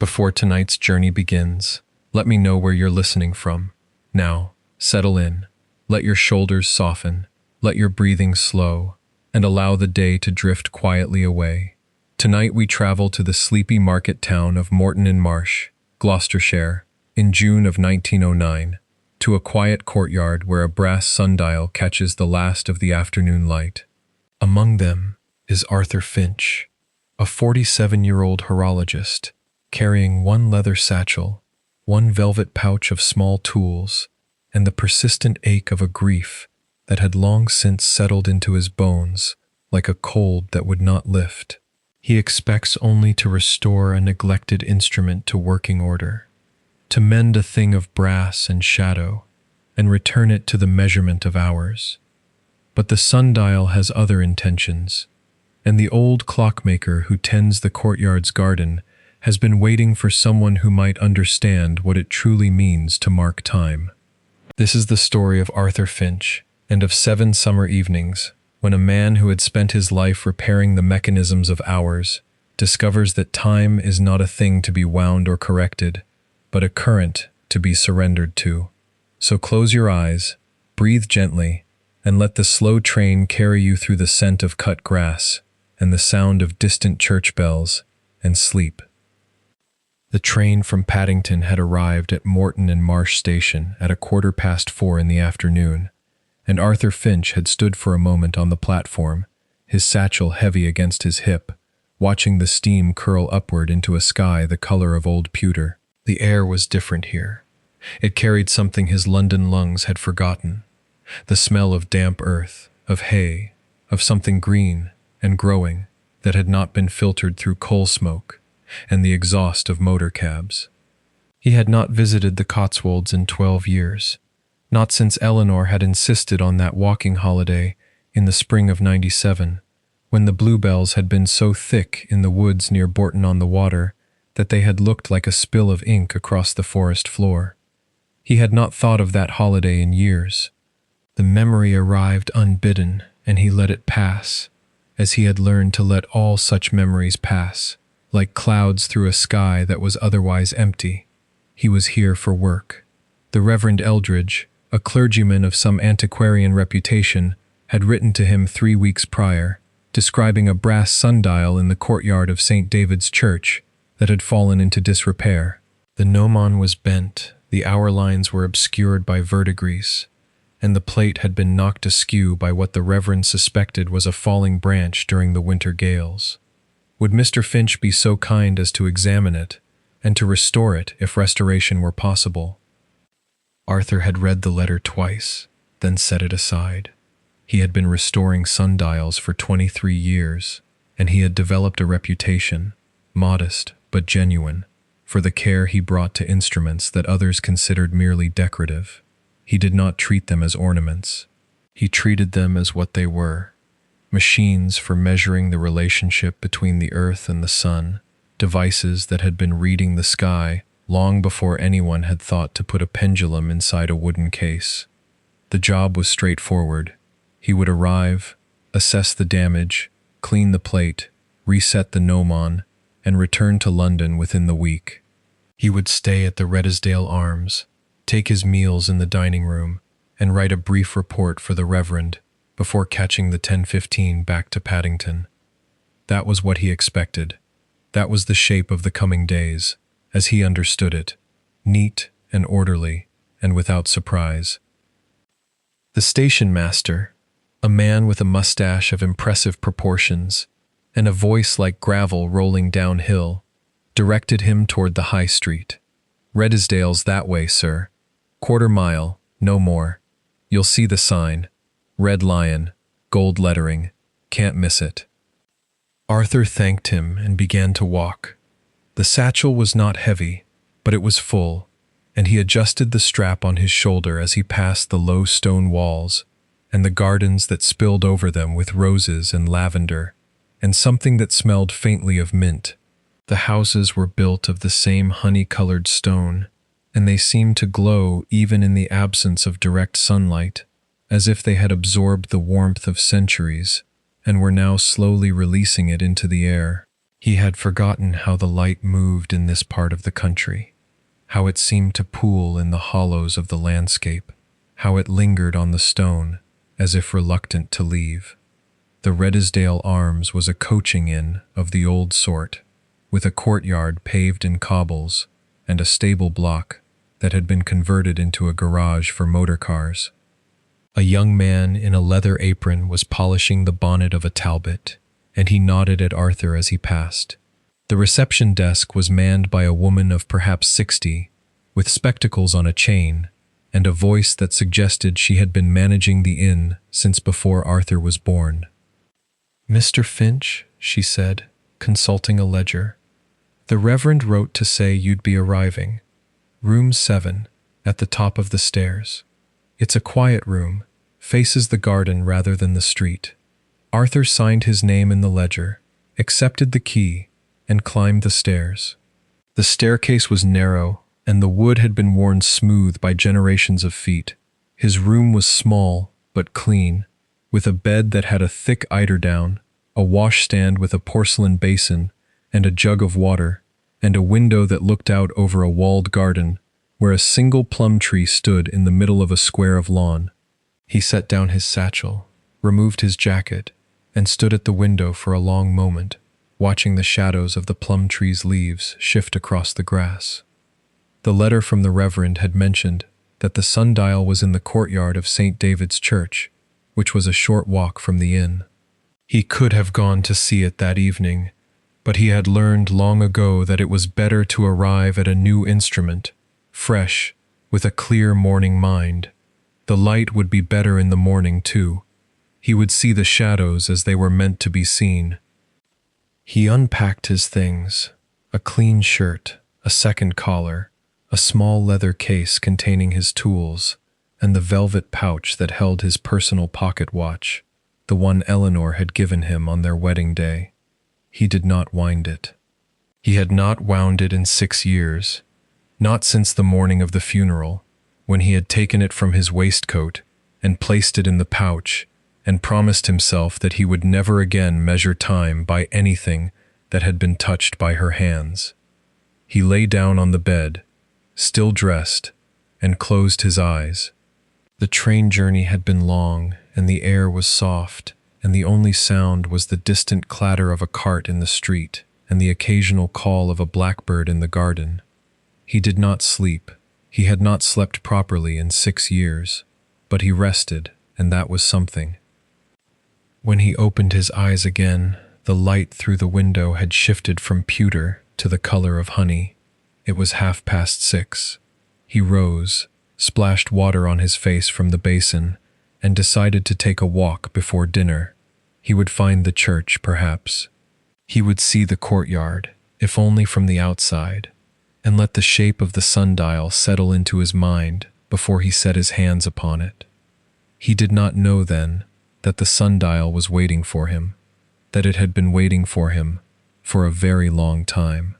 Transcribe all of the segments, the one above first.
Before tonight's journey begins, let me know where you're listening from. Now, settle in. Let your shoulders soften, let your breathing slow, and allow the day to drift quietly away. Tonight we travel to the sleepy market town of Moreton-in-Marsh, Gloucestershire, in June of 1909, to a quiet courtyard where a brass sundial catches the last of the afternoon light. Among them is Arthur Finch, a 47-year-old horologist, carrying one leather satchel, one velvet pouch of small tools, and the persistent ache of a grief that had long since settled into his bones like a cold that would not lift. He expects only to restore a neglected instrument to working order, to mend a thing of brass and shadow, and return it to the measurement of hours. But the sundial has other intentions, and the old clockmaker who tends the courtyard's garden has been waiting for someone who might understand what it truly means to mark time. This is the story of Arthur Finch, and of 7 summer evenings, when a man who had spent his life repairing the mechanisms of hours discovers that time is not a thing to be wound or corrected, but a current to be surrendered to. So close your eyes, breathe gently, and let the slow train carry you through the scent of cut grass and the sound of distant church bells, and sleep. The train from Paddington had arrived at Moreton-in-Marsh station at 4:15 in the afternoon, and Arthur Finch had stood for a moment on the platform, his satchel heavy against his hip, watching the steam curl upward into a sky the color of old pewter. The air was different here. It carried something his London lungs had forgotten. The smell of damp earth, of hay, of something green and growing that had not been filtered through coal smoke, and the exhaust of motor cabs. He had not visited the Cotswolds in 12 years, not since Eleanor had insisted on that walking holiday in the spring of '97, when the bluebells had been so thick in the woods near Bourton-on-the-Water that they had looked like a spill of ink across the forest floor. He had not thought of that holiday in years. The memory arrived unbidden, and he let it pass, as he had learned to let all such memories pass, like clouds through a sky that was otherwise empty. He was here for work. The Reverend Eldridge, a clergyman of some antiquarian reputation, had written to him 3 weeks prior, describing a brass sundial in the courtyard of St. David's Church that had fallen into disrepair. The gnomon was bent, the hour lines were obscured by verdigris, and the plate had been knocked askew by what the Reverend suspected was a falling branch during the winter gales. Would Mr. Finch be so kind as to examine it, and to restore it if restoration were possible? Arthur had read the letter twice, then set it aside. He had been restoring sundials for 23 years, and he had developed a reputation, modest but genuine, for the care he brought to instruments that others considered merely decorative. He did not treat them as ornaments. He treated them as what they were: machines for measuring the relationship between the earth and the sun, devices that had been reading the sky long before anyone had thought to put a pendulum inside a wooden case. The job was straightforward. He would arrive, assess the damage, clean the plate, reset the gnomon, and return to London within the week. He would stay at the Redesdale Arms, take his meals in the dining room, and write a brief report for the Reverend before catching the 10:15 back to Paddington. That was what he expected. That was the shape of the coming days, as he understood it, neat and orderly, and without surprise. The station master, a man with a mustache of impressive proportions and a voice like gravel rolling downhill, directed him toward the High Street. "Redesdale's that way, sir. 1/4 mile, no more. You'll see the sign. Red Lion, gold lettering. Can't miss it." Arthur thanked him and began to walk. The satchel was not heavy, but it was full, and he adjusted the strap on his shoulder as he passed the low stone walls and the gardens that spilled over them with roses and lavender, and something that smelled faintly of mint. The houses were built of the same honey-colored stone, and they seemed to glow even in the absence of direct sunlight, as if they had absorbed the warmth of centuries and were now slowly releasing it into the air. He had forgotten how the light moved in this part of the country, how it seemed to pool in the hollows of the landscape, how it lingered on the stone as if reluctant to leave. The Redesdale Arms was a coaching inn of the old sort, with a courtyard paved in cobbles and a stable block that had been converted into a garage for motor cars. A young man in a leather apron was polishing the bonnet of a Talbot, and he nodded at Arthur as he passed. The reception desk was manned by a woman of perhaps 60, with spectacles on a chain, and a voice that suggested she had been managing the inn since before Arthur was born. "Mr. Finch," she said, consulting a ledger. "The Reverend wrote to say you'd be arriving. Room 7, at the top of the stairs. It's a quiet room, faces the garden rather than the street." Arthur signed his name in the ledger, accepted the key, and climbed the stairs. The staircase was narrow, and the wood had been worn smooth by generations of feet. His room was small, but clean, with a bed that had a thick eiderdown, a washstand with a porcelain basin, and a jug of water, and a window that looked out over a walled garden, where a single plum tree stood in the middle of a square of lawn. He set down his satchel, removed his jacket, and stood at the window for a long moment, watching the shadows of the plum tree's leaves shift across the grass. The letter from the Reverend had mentioned that the sundial was in the courtyard of St. David's Church, which was a short walk from the inn. He could have gone to see it that evening, but he had learned long ago that it was better to arrive at a new instrument, fresh, with a clear morning mind. The light would be better in the morning, too. He would see the shadows as they were meant to be seen. He unpacked his things, a clean shirt, a second collar, a small leather case containing his tools, and the velvet pouch that held his personal pocket watch, the one Eleanor had given him on their wedding day. He did not wind it. He had not wound it in 6 years, not since the morning of the funeral, when he had taken it from his waistcoat and placed it in the pouch and promised himself that he would never again measure time by anything that had been touched by her hands. He lay down on the bed, still dressed, and closed his eyes. The train journey had been long, and the air was soft, and the only sound was the distant clatter of a cart in the street and the occasional call of a blackbird in the garden. He did not sleep. He had not slept properly in 6 years, but he rested, and that was something. When he opened his eyes again, the light through the window had shifted from pewter to the color of honey. It was 6:30. He rose, splashed water on his face from the basin, and decided to take a walk before dinner. He would find the church, perhaps. He would see the courtyard, if only from the outside, and let the shape of the sundial settle into his mind before he set his hands upon it. He did not know then that the sundial was waiting for him, that it had been waiting for him for a very long time.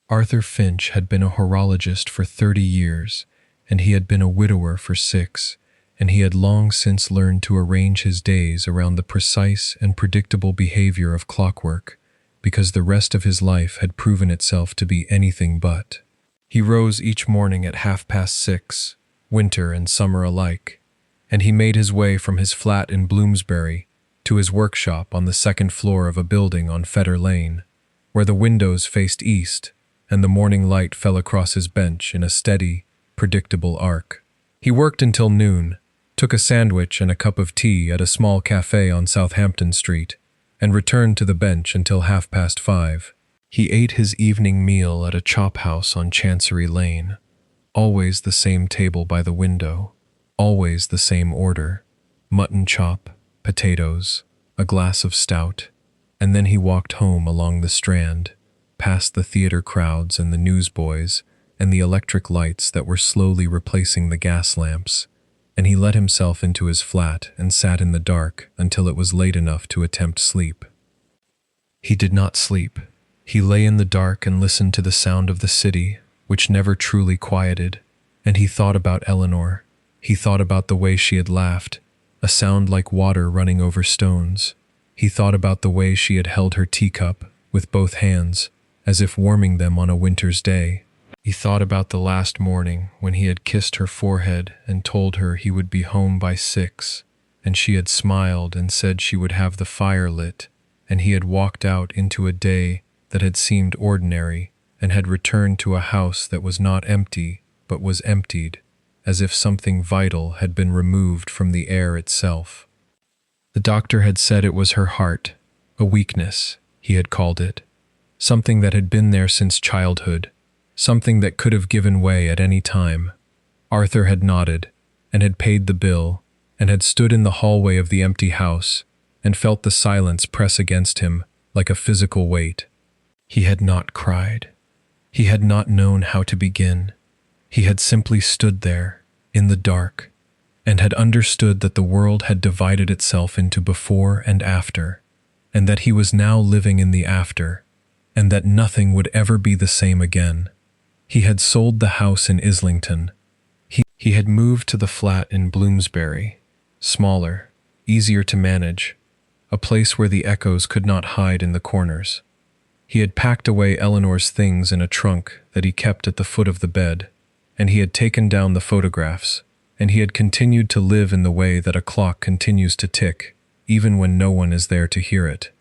Arthur Finch had been a horologist for 30 years, and he had been a widower for 6, and he had long since learned to arrange his days around the precise and predictable behavior of clockwork, because the rest of his life had proven itself to be anything but. He rose each morning at 6:30, winter and summer alike, and he made his way from his flat in Bloomsbury to his workshop on the 2nd floor of a building on Fetter Lane, where the windows faced east and the morning light fell across his bench in a steady, predictable arc. He worked until noon, took a sandwich and a cup of tea at a small cafe on Southampton Street, and returned to the bench until 5:30. He ate his evening meal at a chop house on Chancery Lane, always the same table by the window, always the same order: mutton chop, potatoes, a glass of stout, and then he walked home along the Strand, past the theater crowds and the newsboys and the electric lights that were slowly replacing the gas lamps, and he let himself into his flat and sat in the dark until it was late enough to attempt sleep. He did not sleep. He lay in the dark and listened to the sound of the city, which never truly quieted, and he thought about Eleanor. He thought about the way she had laughed, a sound like water running over stones. He thought about the way she had held her teacup with both hands, as if warming them on a winter's day. He thought about the last morning when he had kissed her forehead and told her he would be home by 6, and she had smiled and said she would have the fire lit, and he had walked out into a day that had seemed ordinary and had returned to a house that was not empty but was emptied, as if something vital had been removed from the air itself. The doctor had said it was her heart, a weakness, he had called it, something that had been there since childhood, something that could have given way at any time. Arthur had nodded, and had paid the bill, and had stood in the hallway of the empty house, and felt the silence press against him like a physical weight. He had not cried. He had not known how to begin. He had simply stood there, in the dark, and had understood that the world had divided itself into before and after, and that he was now living in the after, and that nothing would ever be the same again. He had sold the house in Islington. He had moved to the flat in Bloomsbury, smaller, easier to manage, a place where the echoes could not hide in the corners. He had packed away Eleanor's things in a trunk that he kept at the foot of the bed, and he had taken down the photographs, and he had continued to live in the way that a clock continues to tick, even when no one is there to hear it.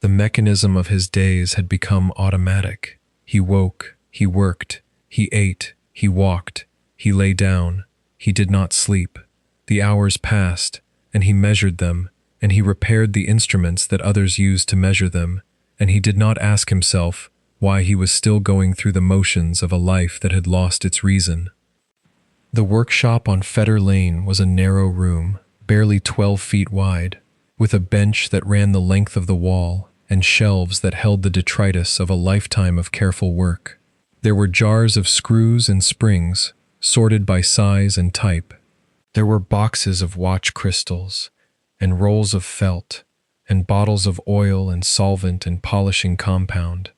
The mechanism of his days had become automatic. He woke, he worked, he ate, he walked, he lay down, he did not sleep. The hours passed, and he measured them, and he repaired the instruments that others used to measure them, and he did not ask himself why he was still going through the motions of a life that had lost its reason. The workshop on Fetter Lane was a narrow room, barely 12 feet wide, with a bench that ran the length of the wall and shelves that held the detritus of a lifetime of careful work. There were jars of screws and springs, sorted by size and type. There were boxes of watch crystals, and rolls of felt, and bottles of oil and solvent and polishing compound.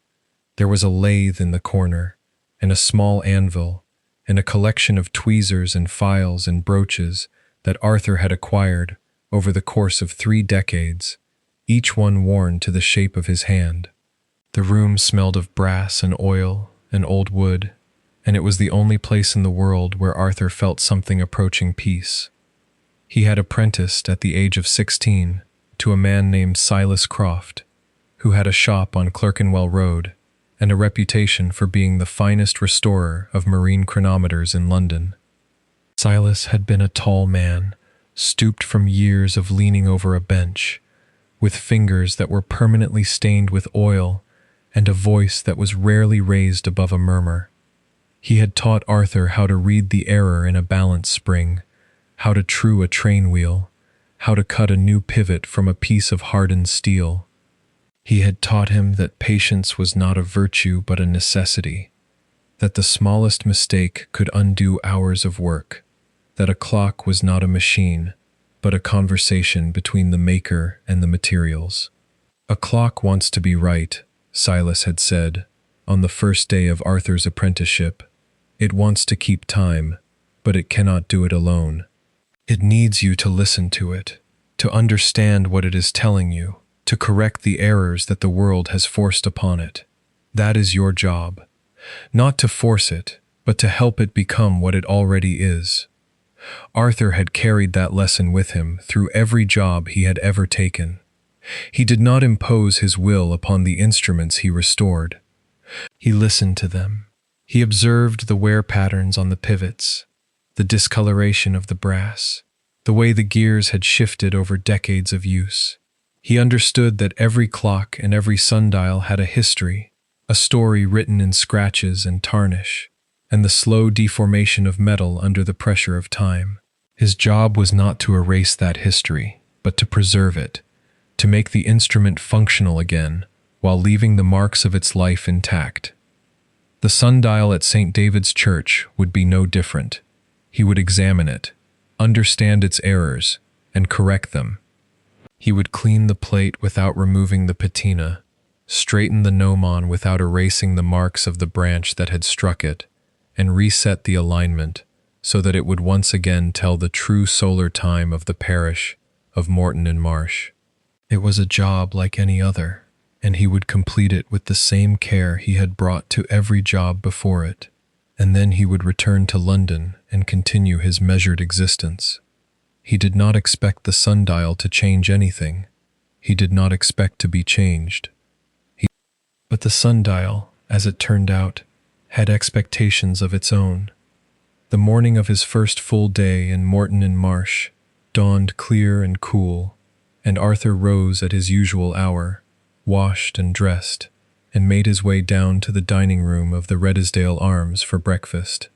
There was a lathe in the corner, and a small anvil, and a collection of tweezers and files and brooches that Arthur had acquired over the course of 3 decades, each one worn to the shape of his hand. The room smelled of brass and oil and old wood, and it was the only place in the world where Arthur felt something approaching peace. He had apprenticed at the age of 16 to a man named Silas Croft, who had a shop on Clerkenwell Road and a reputation for being the finest restorer of marine chronometers in London. Silas had been a tall man, stooped from years of leaning over a bench, with fingers that were permanently stained with oil and a voice that was rarely raised above a murmur. He had taught Arthur how to read the error in a balance spring, how to true a train wheel, how to cut a new pivot from a piece of hardened steel. He had taught him that patience was not a virtue but a necessity, that the smallest mistake could undo hours of work, that a clock was not a machine, but a conversation between the maker and the materials. A clock wants to be right, Silas had said, on the first day of Arthur's apprenticeship. It wants to keep time, but it cannot do it alone. It needs you to listen to it, to understand what it is telling you, to correct the errors that the world has forced upon it. That is your job. Not to force it, but to help it become what it already is. Arthur had carried that lesson with him through every job he had ever taken. He did not impose his will upon the instruments he restored. He listened to them. He observed the wear patterns on the pivots, the discoloration of the brass, the way the gears had shifted over decades of use. He understood that every clock and every sundial had a history, a story written in scratches and tarnish, and the slow deformation of metal under the pressure of time. His job was not to erase that history, but to preserve it, to make the instrument functional again, while leaving the marks of its life intact. The sundial at St. David's Church would be no different. He would examine it, understand its errors, and correct them. He would clean the plate without removing the patina, straighten the gnomon without erasing the marks of the branch that had struck it, and reset the alignment so that it would once again tell the true solar time of the parish of Morton in Marsh. It was a job like any other, and he would complete it with the same care he had brought to every job before it, and then he would return to London and continue his measured existence. He did not expect the sundial to change anything. He did not expect to be changed. But the sundial, as it turned out, had expectations of its own. The morning of his first full day in Morton-in-Marsh dawned clear and cool, and Arthur rose at his usual hour, washed and dressed, and made his way down to the dining room of the Redesdale Arms for breakfast.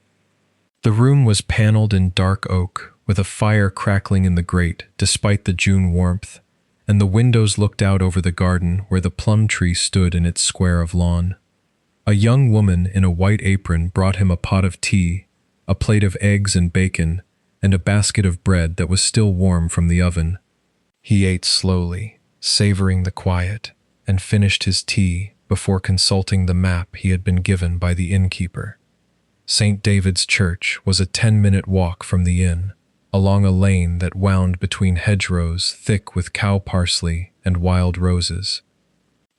The room was paneled in dark oak, with a fire crackling in the grate despite the June warmth, and the windows looked out over the garden where the plum tree stood in its square of lawn. A young woman in a white apron brought him a pot of tea, a plate of eggs and bacon, and a basket of bread that was still warm from the oven. He ate slowly, savoring the quiet, and finished his tea before consulting the map he had been given by the innkeeper. St. David's Church was a 10-minute walk from the inn, along a lane that wound between hedgerows thick with cow parsley and wild roses.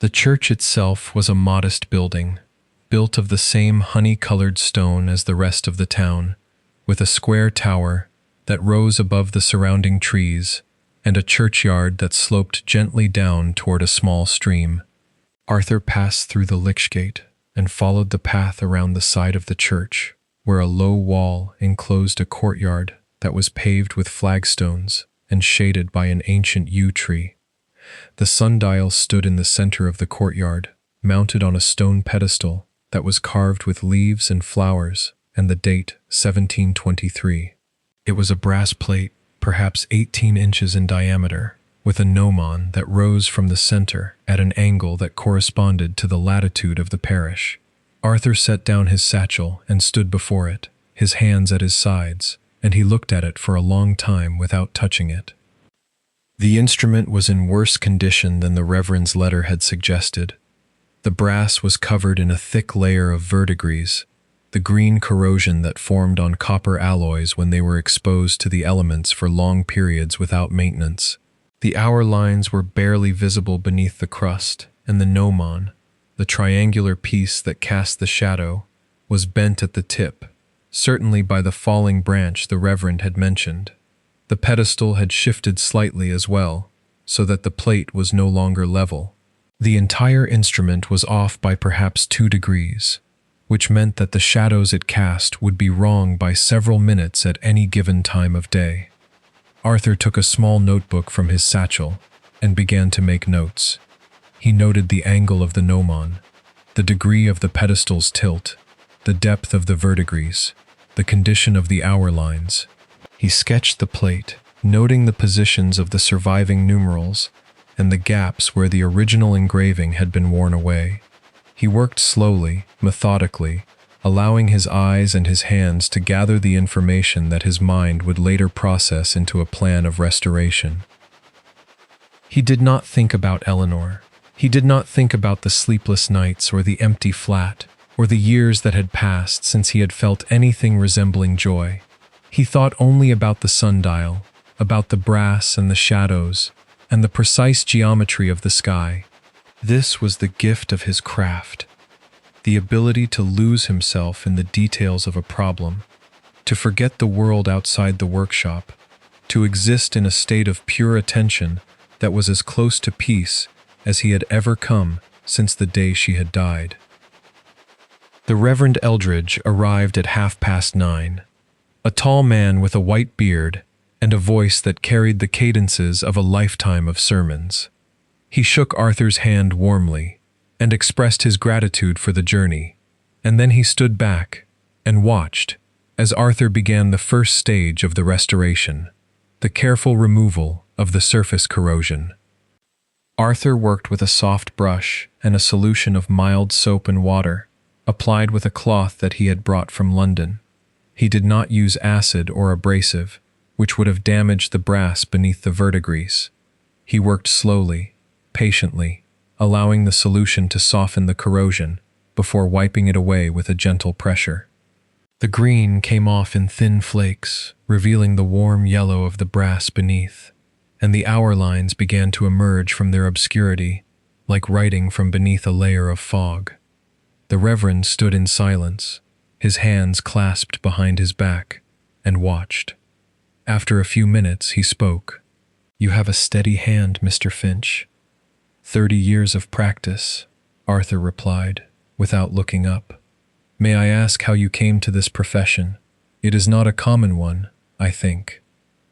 The church itself was a modest building, built of the same honey-colored stone as the rest of the town, with a square tower that rose above the surrounding trees and a churchyard that sloped gently down toward a small stream. Arthur passed through the lich gate and followed the path around the side of the church, where a low wall enclosed a courtyard that was paved with flagstones and shaded by an ancient yew tree. The sundial stood in the center of the courtyard, mounted on a stone pedestal that was carved with leaves and flowers and the date 1723. It was a brass plate, perhaps 18 inches in diameter, with a gnomon that rose from the center at an angle that corresponded to the latitude of the parish. Arthur set down his satchel and stood before it, his hands at his sides, and he looked at it for a long time without touching it. The instrument was in worse condition than the Reverend's letter had suggested. The brass was covered in a thick layer of verdigris, the green corrosion that formed on copper alloys when they were exposed to the elements for long periods without maintenance. The hour lines were barely visible beneath the crust, and the gnomon, the triangular piece that cast the shadow, was bent at the tip, certainly by the falling branch the Reverend had mentioned. The pedestal had shifted slightly as well, so that the plate was no longer level. The entire instrument was off by perhaps 2 degrees, which meant that the shadows it cast would be wrong by several minutes at any given time of day. Arthur took a small notebook from his satchel and began to make notes. He noted the angle of the gnomon, the degree of the pedestal's tilt, the depth of the verdigris, the condition of the hour lines. He sketched the plate, noting the positions of the surviving numerals and the gaps where the original engraving had been worn away. He worked slowly, methodically, allowing his eyes and his hands to gather the information that his mind would later process into a plan of restoration. He did not think about Eleanor. He did not think about the sleepless nights or the empty flat, or the years that had passed since he had felt anything resembling joy. He thought only about the sundial, about the brass and the shadows, and the precise geometry of the sky. This was the gift of his craft, the ability to lose himself in the details of a problem, to forget the world outside the workshop, to exist in a state of pure attention that was as close to peace as he had ever come since the day she had died. The Reverend Eldridge arrived at 9:30, a tall man with a white beard and a voice that carried the cadences of a lifetime of sermons. He shook Arthur's hand warmly and expressed his gratitude for the journey, and then he stood back and watched as Arthur began the first stage of the restoration, the careful removal of the surface corrosion. Arthur worked with a soft brush and a solution of mild soap and water, applied with a cloth that he had brought from London. He did not use acid or abrasive, which would have damaged the brass beneath the verdigris. He worked slowly, patiently, allowing the solution to soften the corrosion before wiping it away with a gentle pressure. The green came off in thin flakes, revealing the warm yellow of the brass beneath, and the hour lines began to emerge from their obscurity, like writing from beneath a layer of fog. The Reverend stood in silence, his hands clasped behind his back, and watched. After a few minutes, he spoke. "You have a steady hand, Mr. Finch." 30 years of practice, Arthur replied, without looking up. "May I ask how you came to this profession? It is not a common one, I think."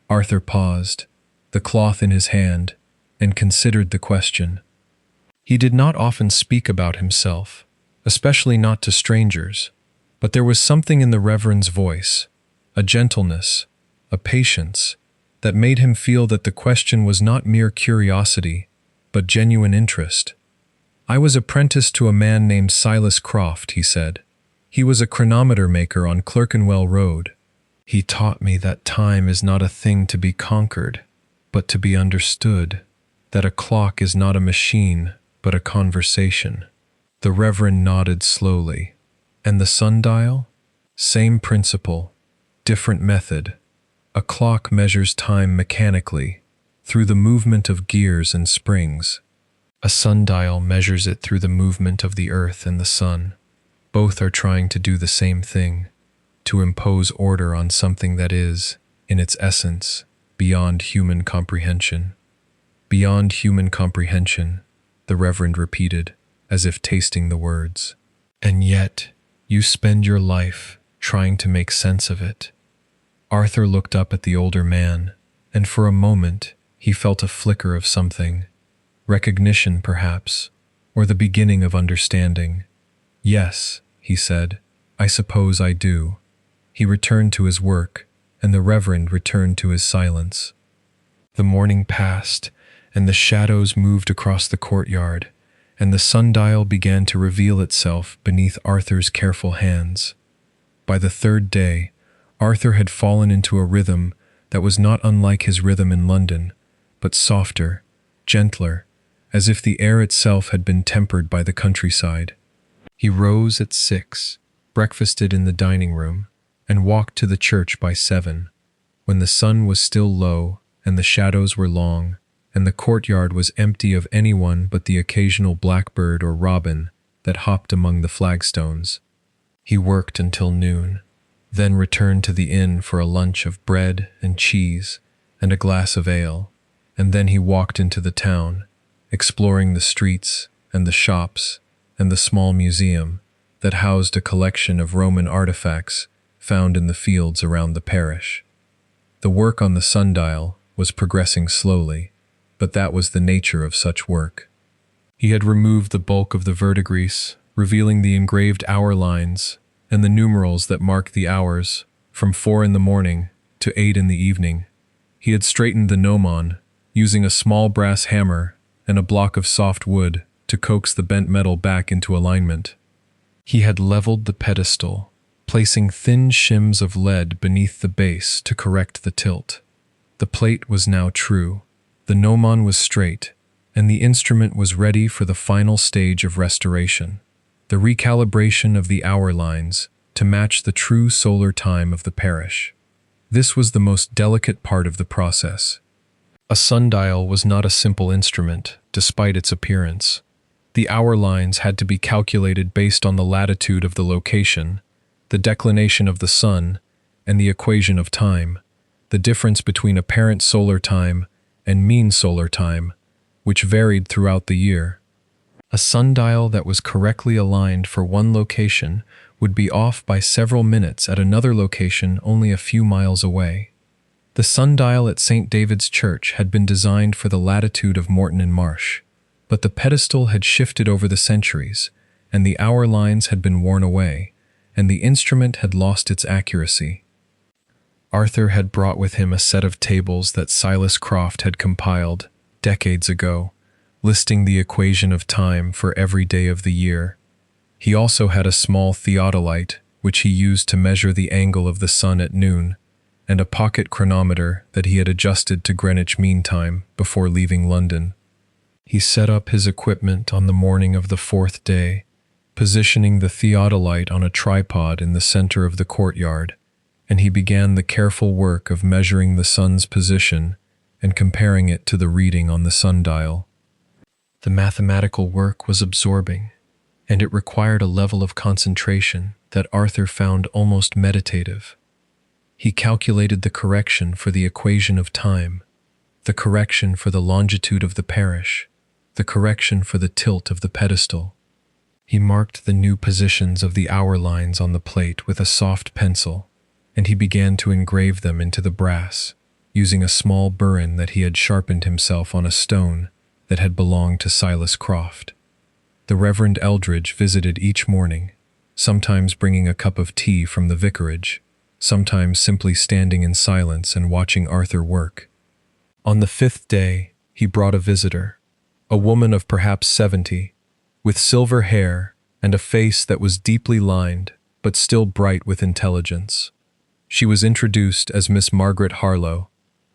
Arthur paused, the cloth in his hand, and considered the question. He did not often speak about himself, especially not to strangers, but there was something in the Reverend's voice, a gentleness, a patience, that made him feel that the question was not mere curiosity, but genuine interest. "I was apprenticed to a man named Silas Croft," he said. "He was a chronometer maker on Clerkenwell Road. He taught me that time is not a thing to be conquered, but to be understood, that a clock is not a machine, but a conversation." The Reverend nodded slowly. "And the sundial?" "Same principle, different method. A clock measures time mechanically, through the movement of gears and springs. A sundial measures it through the movement of the earth and the sun. Both are trying to do the same thing, to impose order on something that is, in its essence, beyond human comprehension." "Beyond human comprehension," the Reverend repeated, as if tasting the words. "And yet, you spend your life trying to make sense of it." Arthur looked up at the older man, and for a moment he felt a flicker of something. Recognition, perhaps, or the beginning of understanding. "Yes," he said, "I suppose I do." He returned to his work, and the Reverend returned to his silence. The morning passed, and the shadows moved across the courtyard, and the sundial began to reveal itself beneath Arthur's careful hands. By the third day, Arthur had fallen into a rhythm that was not unlike his rhythm in London, but softer, gentler, as if the air itself had been tempered by the countryside. He rose at 6, breakfasted in the dining room, and walked to the church by 7, when the sun was still low and the shadows were long, and the courtyard was empty of anyone but the occasional blackbird or robin that hopped among the flagstones. He worked until noon, then returned to the inn for a lunch of bread and cheese and a glass of ale, and then he walked into the town, exploring the streets and the shops and the small museum that housed a collection of Roman artifacts found in the fields around the parish. The work on the sundial was progressing slowly, but that was the nature of such work. He had removed the bulk of the verdigris, revealing the engraved hour lines and the numerals that mark the hours from 4 in the morning to 8 in the evening. He had straightened the gnomon, using a small brass hammer and a block of soft wood to coax the bent metal back into alignment. He had leveled the pedestal, placing thin shims of lead beneath the base to correct the tilt. The plate was now true, the gnomon was straight, and the instrument was ready for the final stage of restoration, the recalibration of the hour lines to match the true solar time of the parish. This was the most delicate part of the process. A sundial was not a simple instrument, despite its appearance. The hour lines had to be calculated based on the latitude of the location, the declination of the sun, and the equation of time, the difference between apparent solar time and mean solar time, which varied throughout the year. A sundial that was correctly aligned for one location would be off by several minutes at another location only a few miles away. The sundial at St. David's Church had been designed for the latitude of Morton and Marsh, but the pedestal had shifted over the centuries, and the hour lines had been worn away, and the instrument had lost its accuracy. Arthur had brought with him a set of tables that Silas Croft had compiled decades ago, listing the equation of time for every day of the year. He also had a small theodolite, which he used to measure the angle of the sun at noon, and a pocket chronometer that he had adjusted to Greenwich Mean Time before leaving London. He set up his equipment on the morning of the 4th day, positioning the theodolite on a tripod in the center of the courtyard, and he began the careful work of measuring the sun's position and comparing it to the reading on the sundial. The mathematical work was absorbing, and it required a level of concentration that Arthur found almost meditative. He calculated the correction for the equation of time, the correction for the longitude of the parish, the correction for the tilt of the pedestal. He marked the new positions of the hour lines on the plate with a soft pencil, and he began to engrave them into the brass, using a small burin that he had sharpened himself on a stone that had belonged to Silas Croft. The Reverend Eldridge visited each morning, sometimes bringing a cup of tea from the vicarage, sometimes simply standing in silence and watching Arthur work. On the 5th day, he brought a visitor, a woman of perhaps 70, with silver hair and a face that was deeply lined but still bright with intelligence. She was introduced as Miss Margaret Harlow,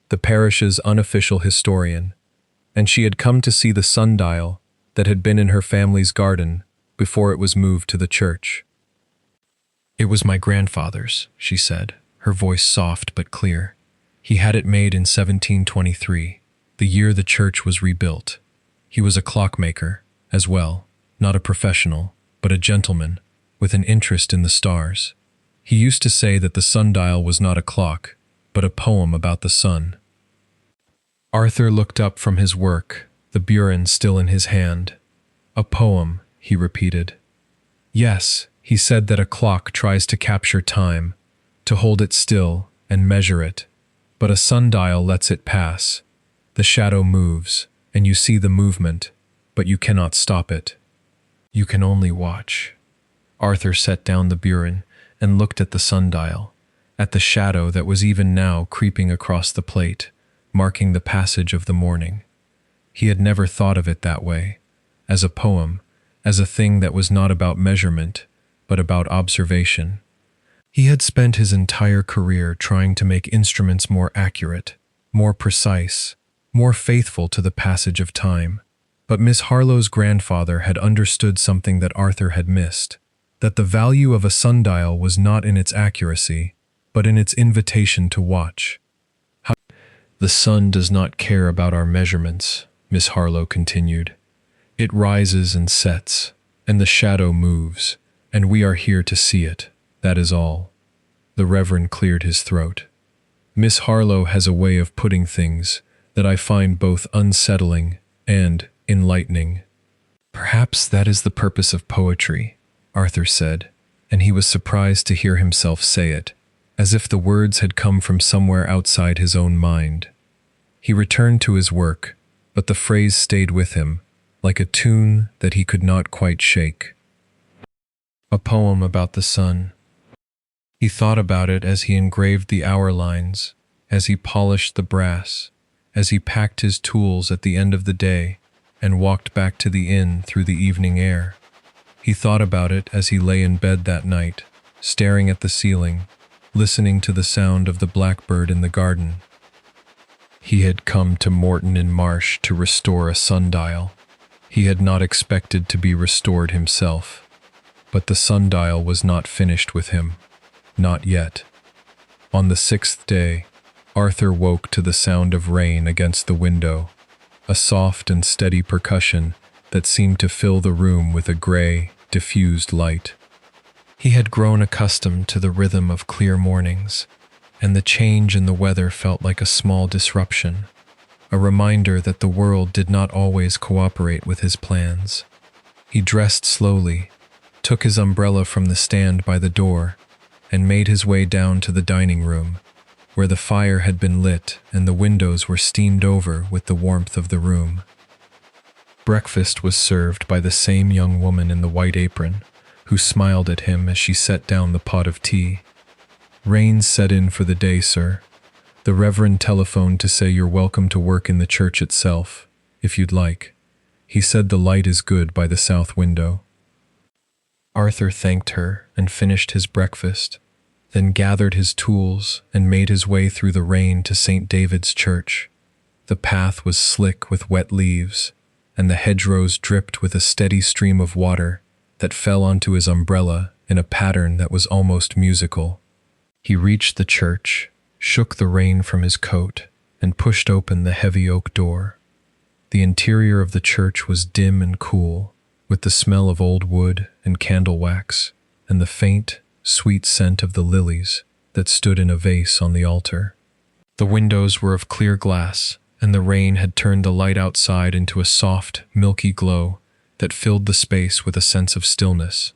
the parish's unofficial historian, and she had come to see the sundial that had been in her family's garden before it was moved to the church. "It was my grandfather's," she said, her voice soft but clear. "He had it made in 1723, the year the church was rebuilt. He was a clockmaker, as well, not a professional, but a gentleman, with an interest in the stars. He used to say that the sundial was not a clock, but a poem about the sun." Arthur looked up from his work, the burin still in his hand. "A poem," he repeated. "Yes, he said that a clock tries to capture time, to hold it still and measure it, but a sundial lets it pass. The shadow moves, and you see the movement, but you cannot stop it. You can only watch." Arthur set down the burin and looked at the sundial, at the shadow that was even now creeping across the plate, marking the passage of the morning. He had never thought of it that way, as a poem, as a thing that was not about measurement, but about observation. He had spent his entire career trying to make instruments more accurate, more precise, more faithful to the passage of time. But Miss Harlow's grandfather had understood something that Arthur had missed, that the value of a sundial was not in its accuracy, but in its invitation to watch. "The sun does not care about our measurements," Miss Harlow continued. "It rises and sets, and the shadow moves, and we are here to see it, that is all." The Reverend cleared his throat. "Miss Harlow has a way of putting things that I find both unsettling and enlightening." "Perhaps that is the purpose of poetry," Arthur said, and he was surprised to hear himself say it, as if the words had come from somewhere outside his own mind. He returned to his work, but the phrase stayed with him, like a tune that he could not quite shake. A poem about the sun. He thought about it as he engraved the hour lines, as he polished the brass, as he packed his tools at the end of the day and walked back to the inn through the evening air. He thought about it as he lay in bed that night, staring at the ceiling, listening to the sound of the blackbird in the garden. He had come to Morton in Marsh to restore a sundial. He had not expected to be restored himself, but the sundial was not finished with him. Not yet. On the 6th day, Arthur woke to the sound of rain against the window, a soft and steady percussion that seemed to fill the room with a gray, diffused light. He had grown accustomed to the rhythm of clear mornings, and the change in the weather felt like a small disruption, a reminder that the world did not always cooperate with his plans. He dressed slowly, took his umbrella from the stand by the door, and made his way down to the dining room, where the fire had been lit and the windows were steamed over with the warmth of the room. Breakfast was served by the same young woman in the white apron, who smiled at him as she set down the pot of tea. "Rain's set in for the day, sir. The Reverend telephoned to say you're welcome to work in the church itself, if you'd like. He said the light is good by the south window." Arthur thanked her and finished his breakfast, then gathered his tools and made his way through the rain to St. David's Church. The path was slick with wet leaves, and the hedgerows dripped with a steady stream of water that fell onto his umbrella in a pattern that was almost musical. He reached the church, shook the rain from his coat, and pushed open the heavy oak door. The interior of the church was dim and cool, with the smell of old wood and candle wax, and the faint, sweet scent of the lilies that stood in a vase on the altar. The windows were of clear glass, and the rain had turned the light outside into a soft, milky glow that filled the space with a sense of stillness.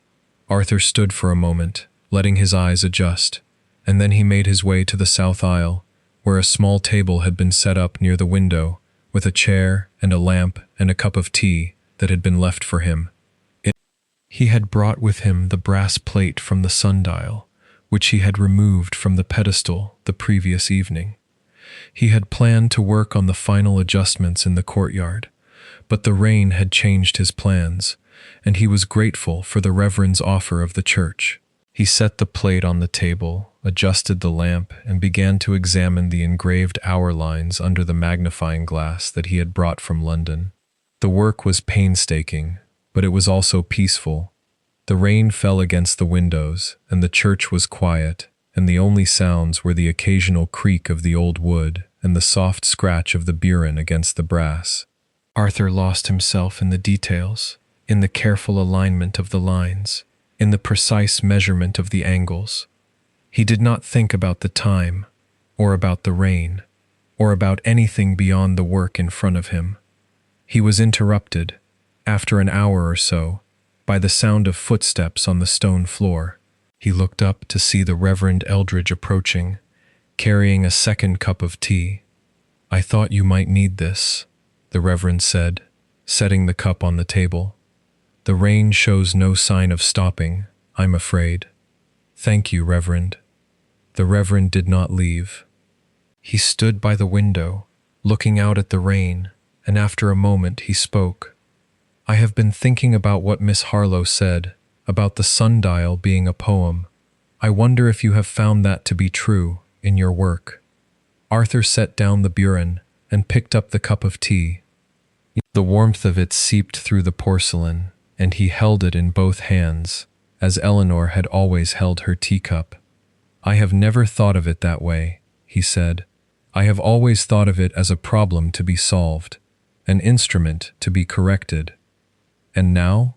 Arthur stood for a moment, letting his eyes adjust, and then he made his way to the south aisle, where a small table had been set up near the window, with a chair and a lamp and a cup of tea that had been left for him. He had brought with him the brass plate from the sundial, which he had removed from the pedestal the previous evening. He had planned to work on the final adjustments in the courtyard, but the rain had changed his plans, and he was grateful for the Reverend's offer of the church. He set the plate on the table, adjusted the lamp, and began to examine the engraved hour lines under the magnifying glass that he had brought from London. The work was painstaking, but it was also peaceful. The rain fell against the windows, and the church was quiet, and the only sounds were the occasional creak of the old wood and the soft scratch of the burin against the brass. Arthur lost himself in the details, in the careful alignment of the lines, in the precise measurement of the angles. He did not think about the time, or about the rain, or about anything beyond the work in front of him. He was interrupted, after an hour or so, by the sound of footsteps on the stone floor. He looked up to see the Reverend Eldridge approaching, carrying a second cup of tea. "I thought you might need this," the Reverend said, setting the cup on the table. "The rain shows no sign of stopping, I'm afraid." "Thank you, Reverend." The Reverend did not leave. He stood by the window, looking out at the rain, and after a moment he spoke. "I have been thinking about what Miss Harlowe said, about the sundial being a poem. I wonder if you have found that to be true in your work." Arthur set down the burin and picked up the cup of tea. The warmth of it seeped through the porcelain, and he held it in both hands, as Eleanor had always held her teacup. "I have never thought of it that way," he said. "I have always thought of it as a problem to be solved, an instrument to be corrected. And now?"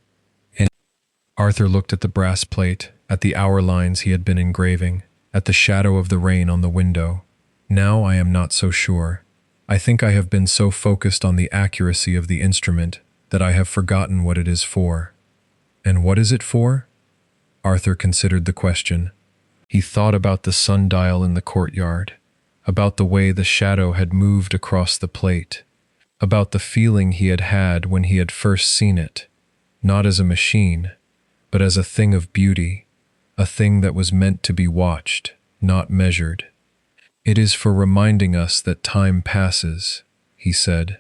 Arthur looked at the brass plate, at the hour lines he had been engraving, at the shadow of the rain on the window. "Now I am not so sure. I think I have been so focused on the accuracy of the instrument that I have forgotten what it is for." "And what is it for?" Arthur considered the question. He thought about the sundial in the courtyard, about the way the shadow had moved across the plate, about the feeling he had had when he had first seen it, not as a machine, but as a thing of beauty, a thing that was meant to be watched, not measured. "It is for reminding us that time passes," he said,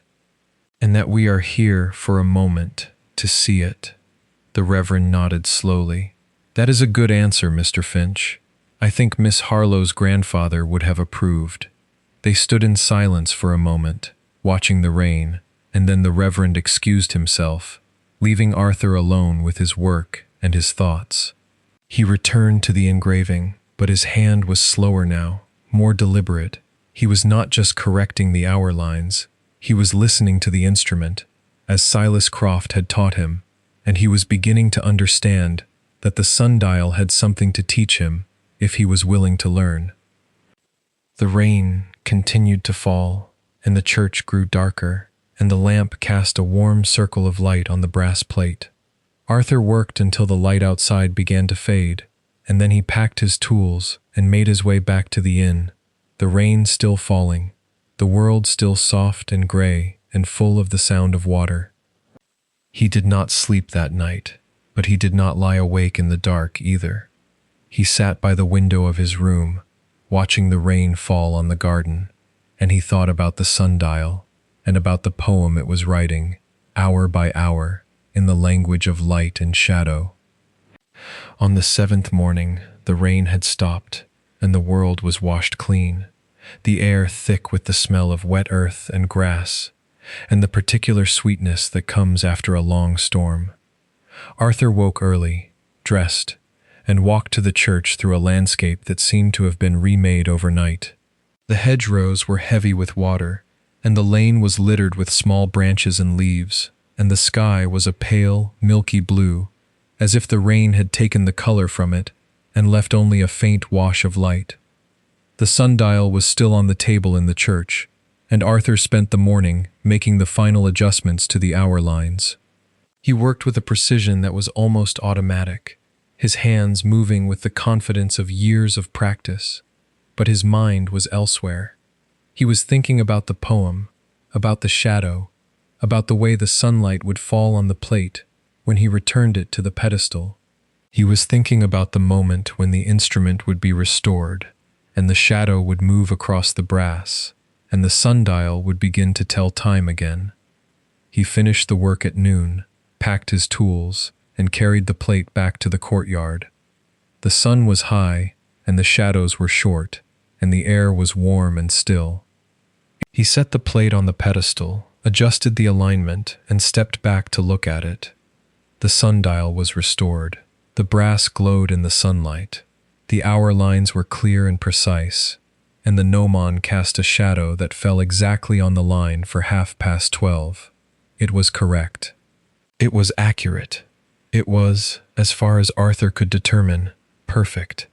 "and that we are here for a moment to see it." The Reverend nodded slowly. "That is a good answer, Mr. Finch. I think Miss Harlowe's grandfather would have approved." They stood in silence for a moment, watching the rain, and then the Reverend excused himself, leaving Arthur alone with his work and his thoughts. He returned to the engraving, but his hand was slower now, more deliberate. He was not just correcting the hour lines, he was listening to the instrument, as Silas Croft had taught him, and he was beginning to understand that the sundial had something to teach him if he was willing to learn. The rain continued to fall, and the church grew darker, and the lamp cast a warm circle of light on the brass plate. Arthur worked until the light outside began to fade, and then he packed his tools and made his way back to the inn, the rain still falling, the world still soft and gray and full of the sound of water. He did not sleep that night, but he did not lie awake in the dark either. He sat by the window of his room, watching the rain fall on the garden, and he thought about the sundial and about the poem it was writing, hour by hour, in the language of light and shadow. On the 7th morning, the rain had stopped, and the world was washed clean, the air thick with the smell of wet earth and grass, and the particular sweetness that comes after a long storm. Arthur woke early, dressed, and walked to the church through a landscape that seemed to have been remade overnight. The hedgerows were heavy with water, and the lane was littered with small branches and leaves, and the sky was a pale, milky blue, as if the rain had taken the color from it and left only a faint wash of light. The sundial was still on the table in the church, and Arthur spent the morning making the final adjustments to the hour lines. He worked with a precision that was almost automatic, his hands moving with the confidence of years of practice, but his mind was elsewhere. He was thinking about the poem, about the shadow, about the way the sunlight would fall on the plate when he returned it to the pedestal. He was thinking about the moment when the instrument would be restored, and the shadow would move across the brass, and the sundial would begin to tell time again. He finished the work at noon, packed his tools, and carried the plate back to the courtyard. The sun was high, and the shadows were short, and the air was warm and still. He set the plate on the pedestal, adjusted the alignment, and stepped back to look at it. The sundial was restored. The brass glowed in the sunlight. The hour lines were clear and precise, and the gnomon cast a shadow that fell exactly on the line for 12:30. It was correct. It was accurate. It was, as far as Arthur could determine, perfect.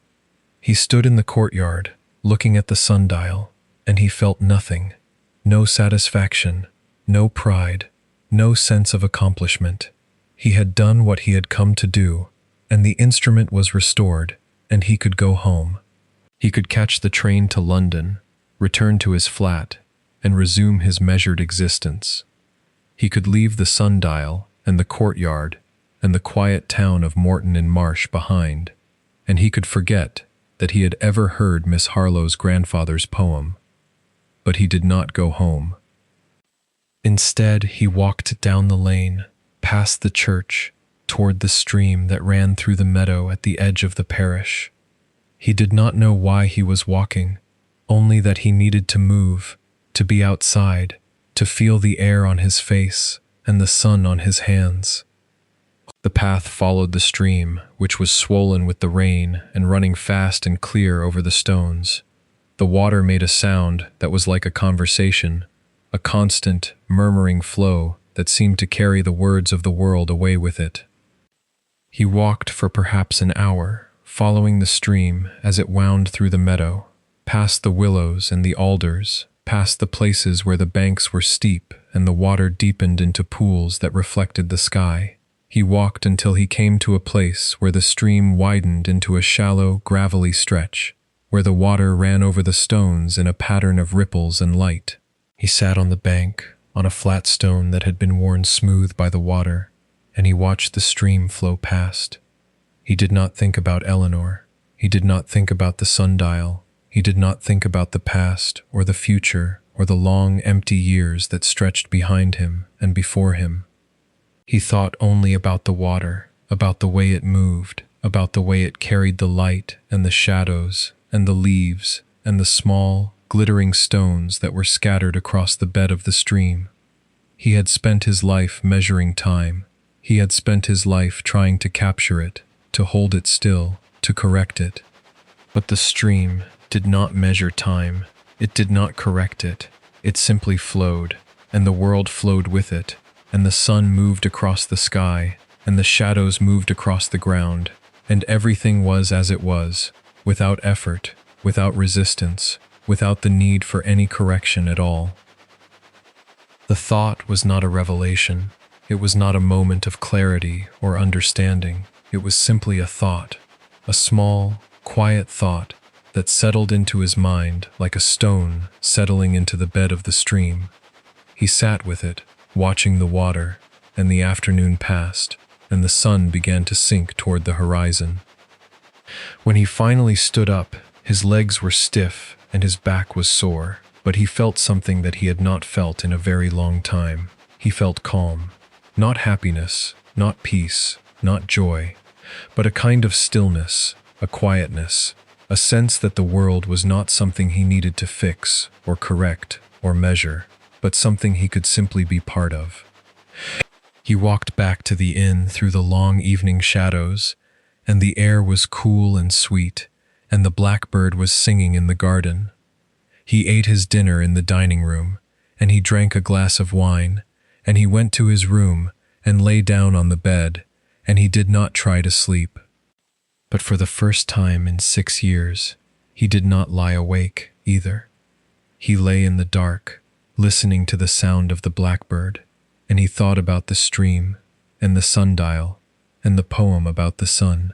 He stood in the courtyard, looking at the sundial, and he felt nothing. No satisfaction, no pride, no sense of accomplishment. He had done what he had come to do, and the instrument was restored, and he could go home. He could catch the train to London, return to his flat, and resume his measured existence. He could leave the sundial and the courtyard and the quiet town of Morton in Marsh behind, and he could forget that he had ever heard Miss Harlowe's grandfather's poem. But he did not go home. Instead, he walked down the lane, past the church, toward the stream that ran through the meadow at the edge of the parish. He did not know why he was walking, only that he needed to move, to be outside, to feel the air on his face and the sun on his hands. The path followed the stream, which was swollen with the rain and running fast and clear over the stones. The water made a sound that was like a conversation, a constant, murmuring flow that seemed to carry the words of the world away with it. He walked for perhaps an hour, following the stream as it wound through the meadow, past the willows and the alders, past the places where the banks were steep and the water deepened into pools that reflected the sky. He walked until he came to a place where the stream widened into a shallow, gravelly stretch, where the water ran over the stones in a pattern of ripples and light. He sat on the bank, on a flat stone that had been worn smooth by the water, and he watched the stream flow past. He did not think about Eleanor. He did not think about the sundial. He did not think about the past or the future or the long, empty years that stretched behind him and before him. He thought only about the water, about the way it moved, about the way it carried the light and the shadows and the leaves and the small, glittering stones that were scattered across the bed of the stream. He had spent his life measuring time. He had spent his life trying to capture it, to hold it still, to correct it. But the stream did not measure time. It did not correct it. It simply flowed, and the world flowed with it, and the sun moved across the sky, and the shadows moved across the ground, and everything was as it was, without effort, without resistance, without the need for any correction at all. The thought was not a revelation. It was not a moment of clarity or understanding. It was simply a thought, a small, quiet thought that settled into his mind like a stone settling into the bed of the stream. He sat with it, watching the water, and the afternoon passed, and the sun began to sink toward the horizon. When he finally stood up, his legs were stiff and his back was sore, but he felt something that he had not felt in a very long time. He felt calm. Not happiness, not peace, not joy, but a kind of stillness, a quietness, a sense that the world was not something he needed to fix or correct or measure, but something he could simply be part of. He walked back to the inn through the long evening shadows, and the air was cool and sweet, and the blackbird was singing in the garden. He ate his dinner in the dining room, and he drank a glass of wine, and he went to his room and lay down on the bed, and he did not try to sleep. But for the first time in 6 years, he did not lie awake either. He lay in the dark, listening to the sound of the blackbird, and he thought about the stream, and the sundial, and the poem about the sun.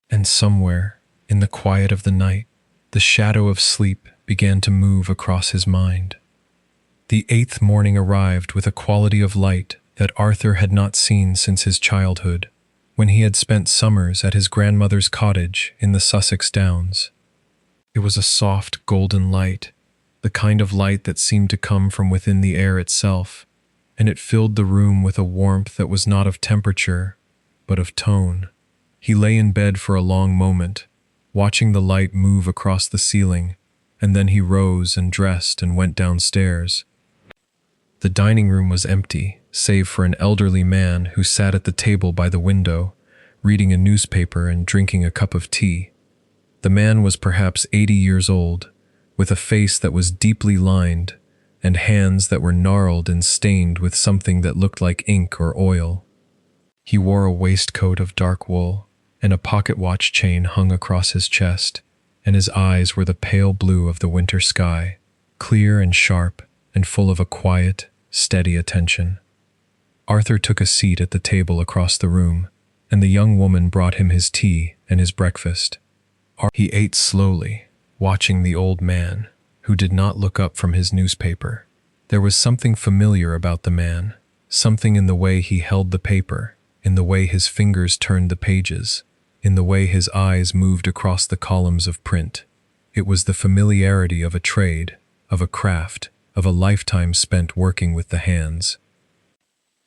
And somewhere, in the quiet of the night, the shadow of sleep began to move across his mind. The 8th morning arrived with a quality of light that Arthur had not seen since his childhood, when he had spent summers at his grandmother's cottage in the Sussex Downs. It was a soft, golden light, the kind of light that seemed to come from within the air itself, and it filled the room with a warmth that was not of temperature, but of tone. He lay in bed for a long moment, watching the light move across the ceiling, and then he rose and dressed and went downstairs. The dining room was empty, save for an elderly man who sat at the table by the window, reading a newspaper and drinking a cup of tea. The man was perhaps 80 years old, with a face that was deeply lined and hands that were gnarled and stained with something that looked like ink or oil. He wore a waistcoat of dark wool, and a pocket watch chain hung across his chest, and his eyes were the pale blue of the winter sky, clear and sharp and full of a quiet, steady attention. Arthur took a seat at the table across the room, and the young woman brought him his tea and his breakfast. He ate slowly, watching the old man, who did not look up from his newspaper. There was something familiar about the man, something in the way he held the paper, in the way his fingers turned the pages, in the way his eyes moved across the columns of print. It was the familiarity of a trade, of a craft, of a lifetime spent working with the hands.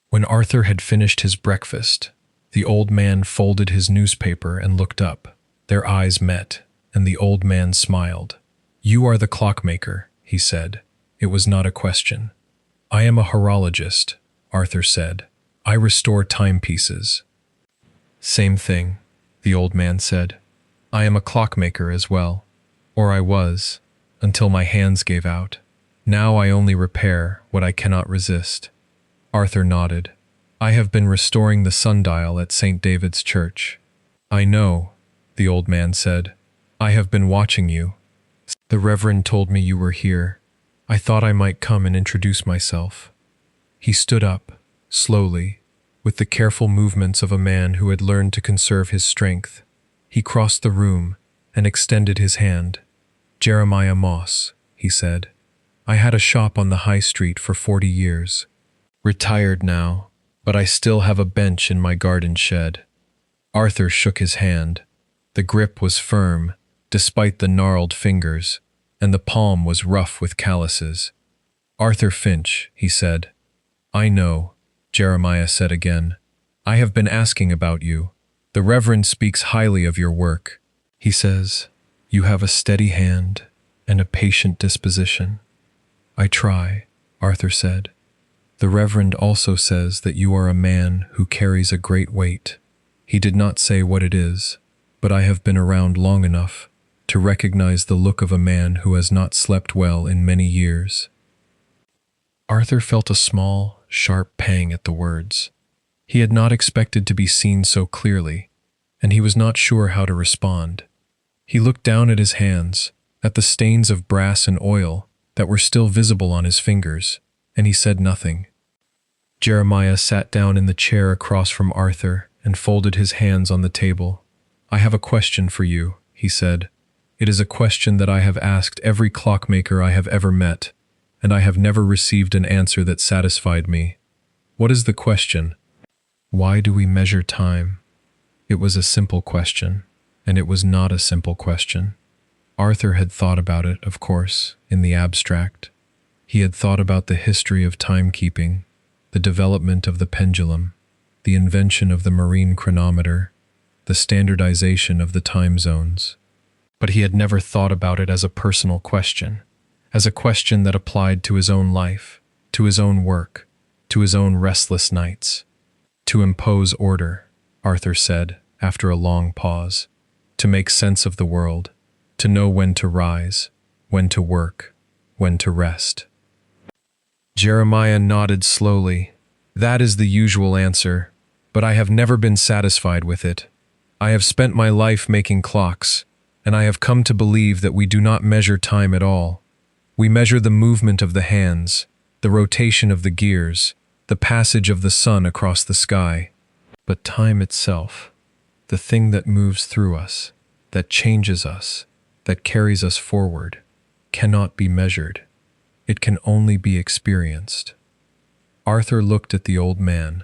When Arthur had finished his breakfast, the old man folded his newspaper and looked up. Their eyes met, and the old man smiled. "You are the clockmaker," he said. It was not a question. "I am a horologist," Arthur said. "I restore timepieces." "Same thing," the old man said. "I am a clockmaker as well. Or I was, until my hands gave out. Now I only repair what I cannot resist." Arthur nodded. "I have been restoring the sundial at St. David's Church." "I know," the old man said. "I have been watching you. The Reverend told me you were here. I thought I might come and introduce myself." He stood up, slowly, with the careful movements of a man who had learned to conserve his strength. He crossed the room and extended his hand. "Jeremiah Moss," he said. "I had a shop on the High Street for 40 years. Retired now, but I still have a bench in my garden shed." Arthur shook his hand. The grip was firm, despite the gnarled fingers, and the palm was rough with calluses. "Arthur Finch," he said. "I know," Jeremiah said again. "I have been asking about you. The Reverend speaks highly of your work. He says, you have a steady hand and a patient disposition." "I try," Arthur said. "The Reverend also says that you are a man who carries a great weight. He did not say what it is, but I have been around long enough to recognize the look of a man who has not slept well in many years." Arthur felt a small, sharp pang at the words. He had not expected to be seen so clearly, and he was not sure how to respond. He looked down at his hands, at the stains of brass and oil that were still visible on his fingers, and he said nothing. Jeremiah sat down in the chair across from Arthur and folded his hands on the table. "I have a question for you," he said. "It is a question that I have asked every clockmaker I have ever met, and I have never received an answer that satisfied me. What is the question? Why do we measure time?" It was a simple question, and it was not a simple question. Arthur had thought about it, of course, in the abstract. He had thought about the history of timekeeping, the development of the pendulum, the invention of the marine chronometer, the standardization of the time zones. But he had never thought about it as a personal question, as a question that applied to his own life, to his own work, to his own restless nights. "To impose order," Arthur said, after a long pause, "to make sense of the world, to know when to rise, when to work, when to rest." Jeremiah nodded slowly. That is the usual answer, but I have never been satisfied with it. I have spent my life making clocks, and I have come to believe that we do not measure time at all. We measure the movement of the hands, the rotation of the gears, the passage of the sun across the sky. But time itself, the thing that moves through us, that changes us, that carries us forward, cannot be measured. It can only be experienced. Arthur looked at the old man,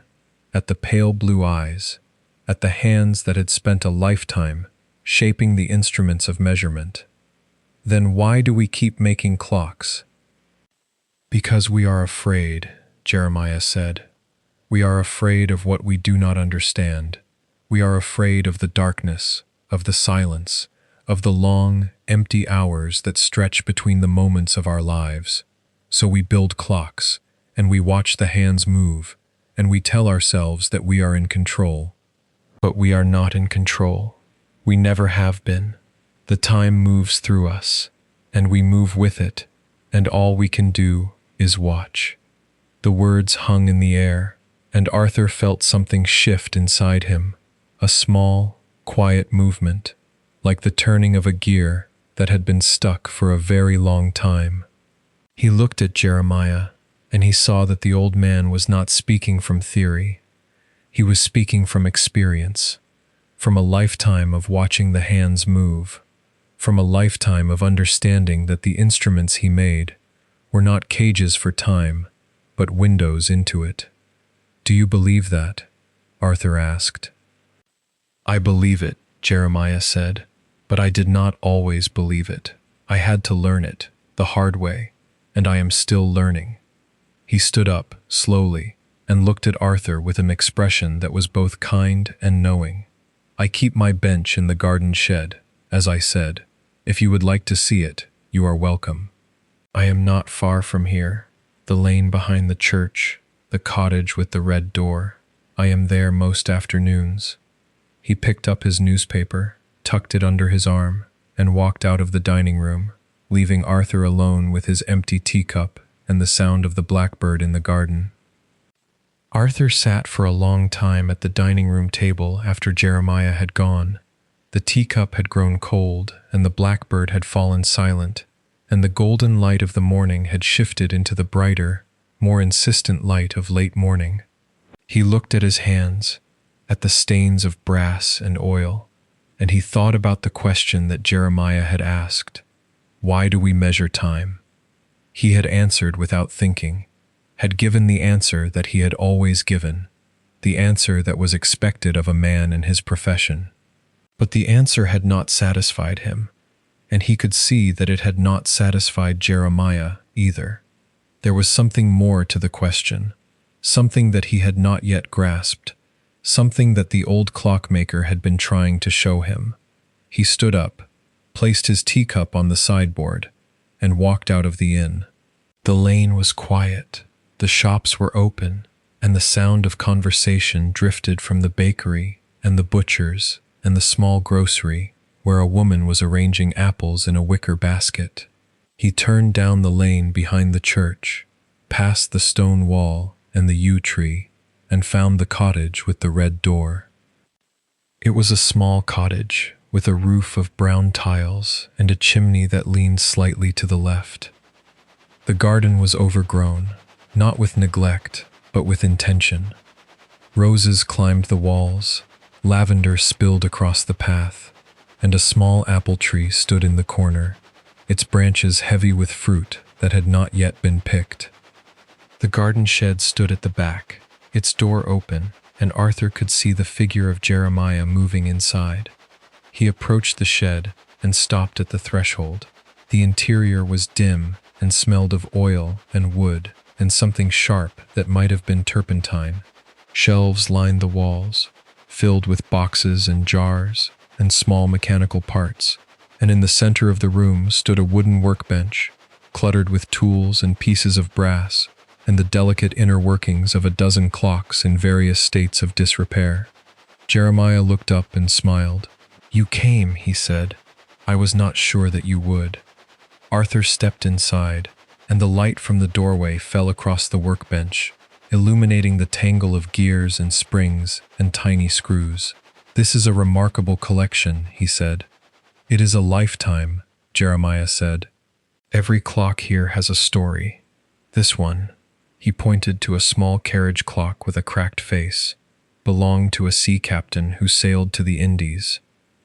at the pale blue eyes, at the hands that had spent a lifetime shaping the instruments of measurement. Then why do we keep making clocks? Because we are afraid, Jeremiah said. We are afraid of what we do not understand. We are afraid of the darkness, of the silence, of the long, empty hours that stretch between the moments of our lives. So we build clocks, and we watch the hands move, and we tell ourselves that we are in control. But we are not in control. We never have been. The time moves through us, and we move with it, and all we can do is watch. The words hung in the air, and Arthur felt something shift inside him, a small, quiet movement, like the turning of a gear that had been stuck for a very long time. He looked at Jeremiah, and he saw that the old man was not speaking from theory. He was speaking from experience, from a lifetime of watching the hands move, from a lifetime of understanding that the instruments he made were not cages for time, but windows into it. "Do you believe that?" Arthur asked. "I believe it," Jeremiah said, "but I did not always believe it. I had to learn it, the hard way, and I am still learning." He stood up, slowly, and looked at Arthur with an expression that was both kind and knowing. "I keep my bench in the garden shed, as I said. If you would like to see it, you are welcome. I am not far from here, the lane behind the church, the cottage with the red door. I am there most afternoons." He picked up his newspaper, tucked it under his arm, and walked out of the dining room, leaving Arthur alone with his empty teacup and the sound of the blackbird in the garden. Arthur sat for a long time at the dining room table after Jeremiah had gone. The teacup had grown cold, and the blackbird had fallen silent, and the golden light of the morning had shifted into the brighter, more insistent light of late morning. He looked at his hands, at the stains of brass and oil, and he thought about the question that Jeremiah had asked. Why do we measure time? He had answered without thinking, had given the answer that he had always given, the answer that was expected of a man in his profession. But the answer had not satisfied him, and he could see that it had not satisfied Jeremiah either. There was something more to the question, something that he had not yet grasped, something that the old clockmaker had been trying to show him. He stood up, placed his teacup on the sideboard, and walked out of the inn. The lane was quiet, the shops were open, and the sound of conversation drifted from the bakery and the butcher's and the small grocery, where a woman was arranging apples in a wicker basket. He turned down the lane behind the church, past the stone wall and the yew tree, and found the cottage with the red door. It was a small cottage, with a roof of brown tiles and a chimney that leaned slightly to the left. The garden was overgrown, not with neglect, but with intention. Roses climbed the walls, lavender spilled across the path, and a small apple tree stood in the corner, its branches heavy with fruit that had not yet been picked. The garden shed stood at the back, its door open, and Arthur could see the figure of Jeremiah moving inside. He approached the shed and stopped at the threshold. The interior was dim and smelled of oil and wood and something sharp that might have been turpentine. Shelves lined the walls, filled with boxes and jars and small mechanical parts, and in the center of the room stood a wooden workbench, cluttered with tools and pieces of brass, and the delicate inner workings of a dozen clocks in various states of disrepair. Jeremiah looked up and smiled. "You came," he said. "I was not sure that you would." Arthur stepped inside, and the light from the doorway fell across the workbench, illuminating the tangle of gears and springs and tiny screws. "This is a remarkable collection," he said. "It is a lifetime," Jeremiah said. "Every clock here has a story. This one," he pointed to a small carriage clock with a cracked face, "belonged to a sea captain who sailed to the Indies.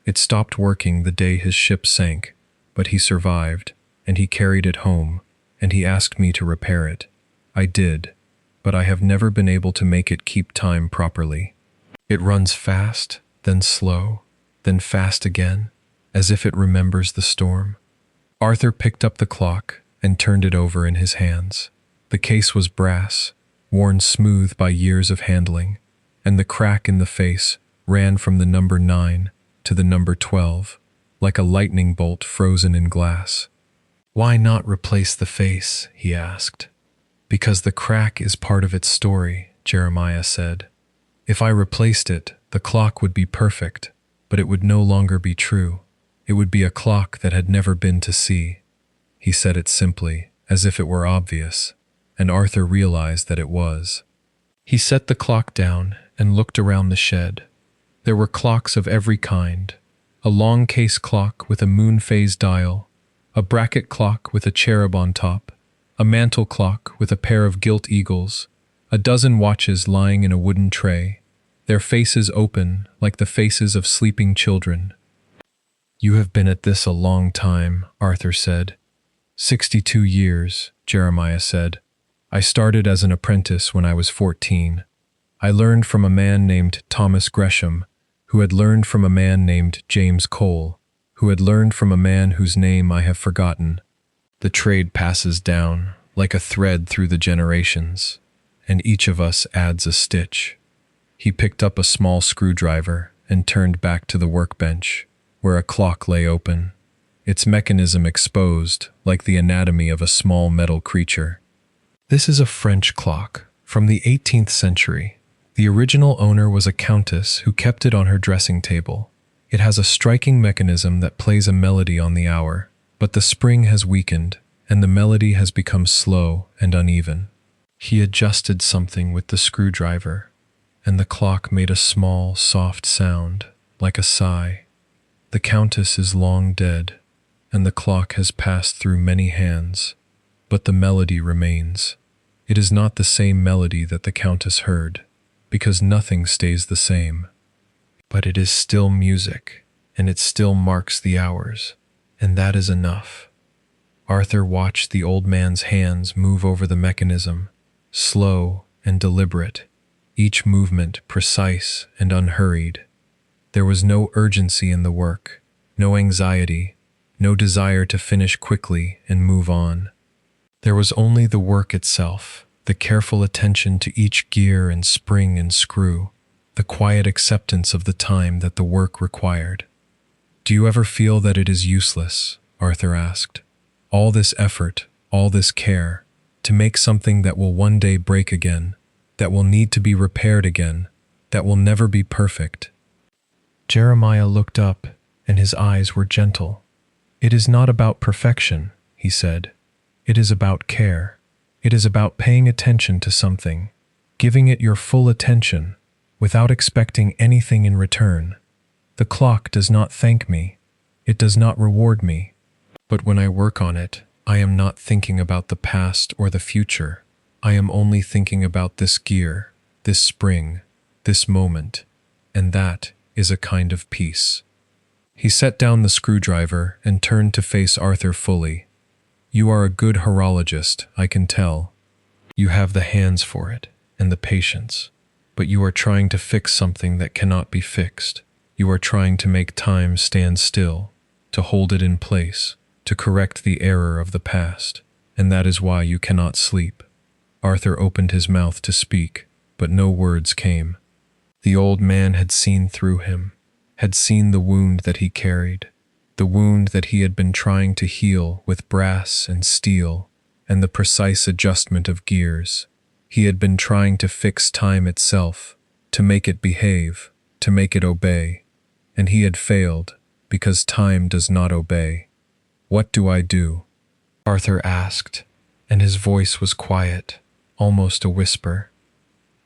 It stopped working the day his ship sank, but he survived, and he carried it home, and he asked me to repair it. I did, but I have never been able to make it keep time properly. It runs fast, then slow, then fast again, as if it remembers the storm." Arthur picked up the clock and turned it over in his hands. The case was brass, worn smooth by years of handling, and the crack in the face ran from the number 9 to the number 12, like a lightning bolt frozen in glass. "Why not replace the face?" he asked. "Because the crack is part of its story," Jeremiah said. "If I replaced it, the clock would be perfect, but it would no longer be true. It would be a clock that had never been to sea." He said it simply, as if it were obvious, and Arthur realized that it was. He set the clock down and looked around the shed. There were clocks of every kind: a long case clock with a moon phase dial, a bracket clock with a cherub on top, a mantel clock with a pair of gilt eagles, a dozen watches lying in a wooden tray, their faces open like the faces of sleeping children. "You have been at this a long time," Arthur said. 62 years, Jeremiah said. "I started as an apprentice when I was 14. I learned from a man named Thomas Gresham, who had learned from a man named James Cole, who had learned from a man whose name I have forgotten. The trade passes down like a thread through the generations, and each of us adds a stitch." He picked up a small screwdriver and turned back to the workbench, where a clock lay open, its mechanism exposed like the anatomy of a small metal creature. "This is a French clock from the 18th century. The original owner was a countess who kept it on her dressing table. It has a striking mechanism that plays a melody on the hour, but the spring has weakened, and the melody has become slow and uneven." He adjusted something with the screwdriver, and the clock made a small, soft sound, like a sigh. "The countess is long dead, and the clock has passed through many hands, but the melody remains. It is not the same melody that the countess heard, because nothing stays the same. But it is still music, and it still marks the hours, and that is enough." Arthur watched the old man's hands move over the mechanism, slow and deliberate, each movement precise and unhurried. There was no urgency in the work, no anxiety, no desire to finish quickly and move on. There was only the work itself, the careful attention to each gear and spring and screw, the quiet acceptance of the time that the work required. "Do you ever feel that it is useless?" Arthur asked. "All this effort, all this care, to make something that will one day break again, that will need to be repaired again, that will never be perfect." Jeremiah looked up, and his eyes were gentle. "It is not about perfection," he said. "It is about care. It is about paying attention to something, giving it your full attention, without expecting anything in return. The clock does not thank me. It does not reward me. But when I work on it, I am not thinking about the past or the future. I am only thinking about this gear, this spring, this moment, and that is a kind of peace." He set down the screwdriver and turned to face Arthur fully. "You are a good horologist, I can tell. You have the hands for it, and the patience. But you are trying to fix something that cannot be fixed. You are trying to make time stand still, to hold it in place, to correct the error of the past, and that is why you cannot sleep." Arthur opened his mouth to speak, but no words came. The old man had seen through him, had seen the wound that he carried, the wound that he had been trying to heal with brass and steel and the precise adjustment of gears. He had been trying to fix time itself, to make it behave, to make it obey, and he had failed because time does not obey. "What do I do?" Arthur asked. and his voice was quiet, almost a whisper.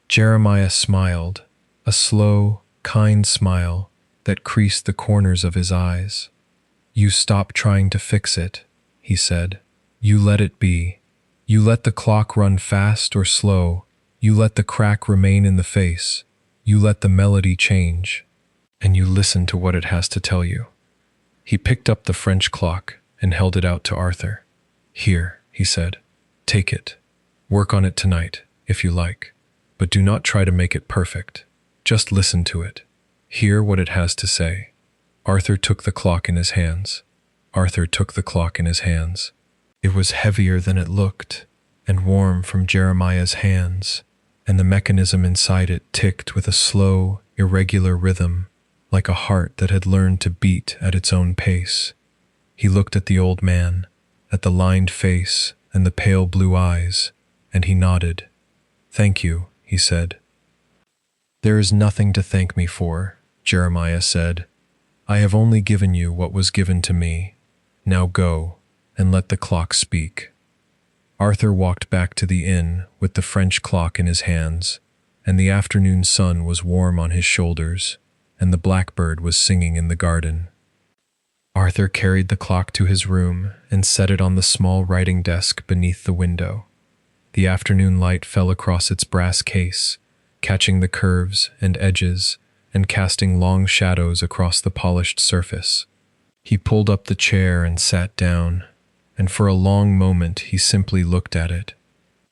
Jeremiah smiled, a slow, kind smile that creased the corners of his eyes. "You stop trying to fix it," he said. "You let it be. You let the clock run fast or slow. You let the crack remain in the face. You let the melody change. And you listen to what it has to tell you." He picked up the French clock and held it out to Arthur. "Here," he said. "Take it. Work on it tonight, if you like. But do not try to make it perfect. Just listen to it. Hear what it has to say." Arthur took the clock in his hands. Arthur took the clock in his hands. It was heavier than it looked, and warm from Jeremiah's hands, and the mechanism inside it ticked with a slow, irregular rhythm, like a heart that had learned to beat at its own pace. He looked at the old man, at the lined face and the pale blue eyes, and he nodded. "Thank you," he said. "There is nothing to thank me for," Jeremiah said. "I have only given you what was given to me. Now go, and let the clock speak." Arthur walked back to the inn with the French clock in his hands, and the afternoon sun was warm on his shoulders, and the blackbird was singing in the garden. Arthur carried the clock to his room and set it on the small writing desk beneath the window. The afternoon light fell across its brass case, catching the curves and edges and casting long shadows across the polished surface. He pulled up the chair and sat down, and for a long moment he simply looked at it.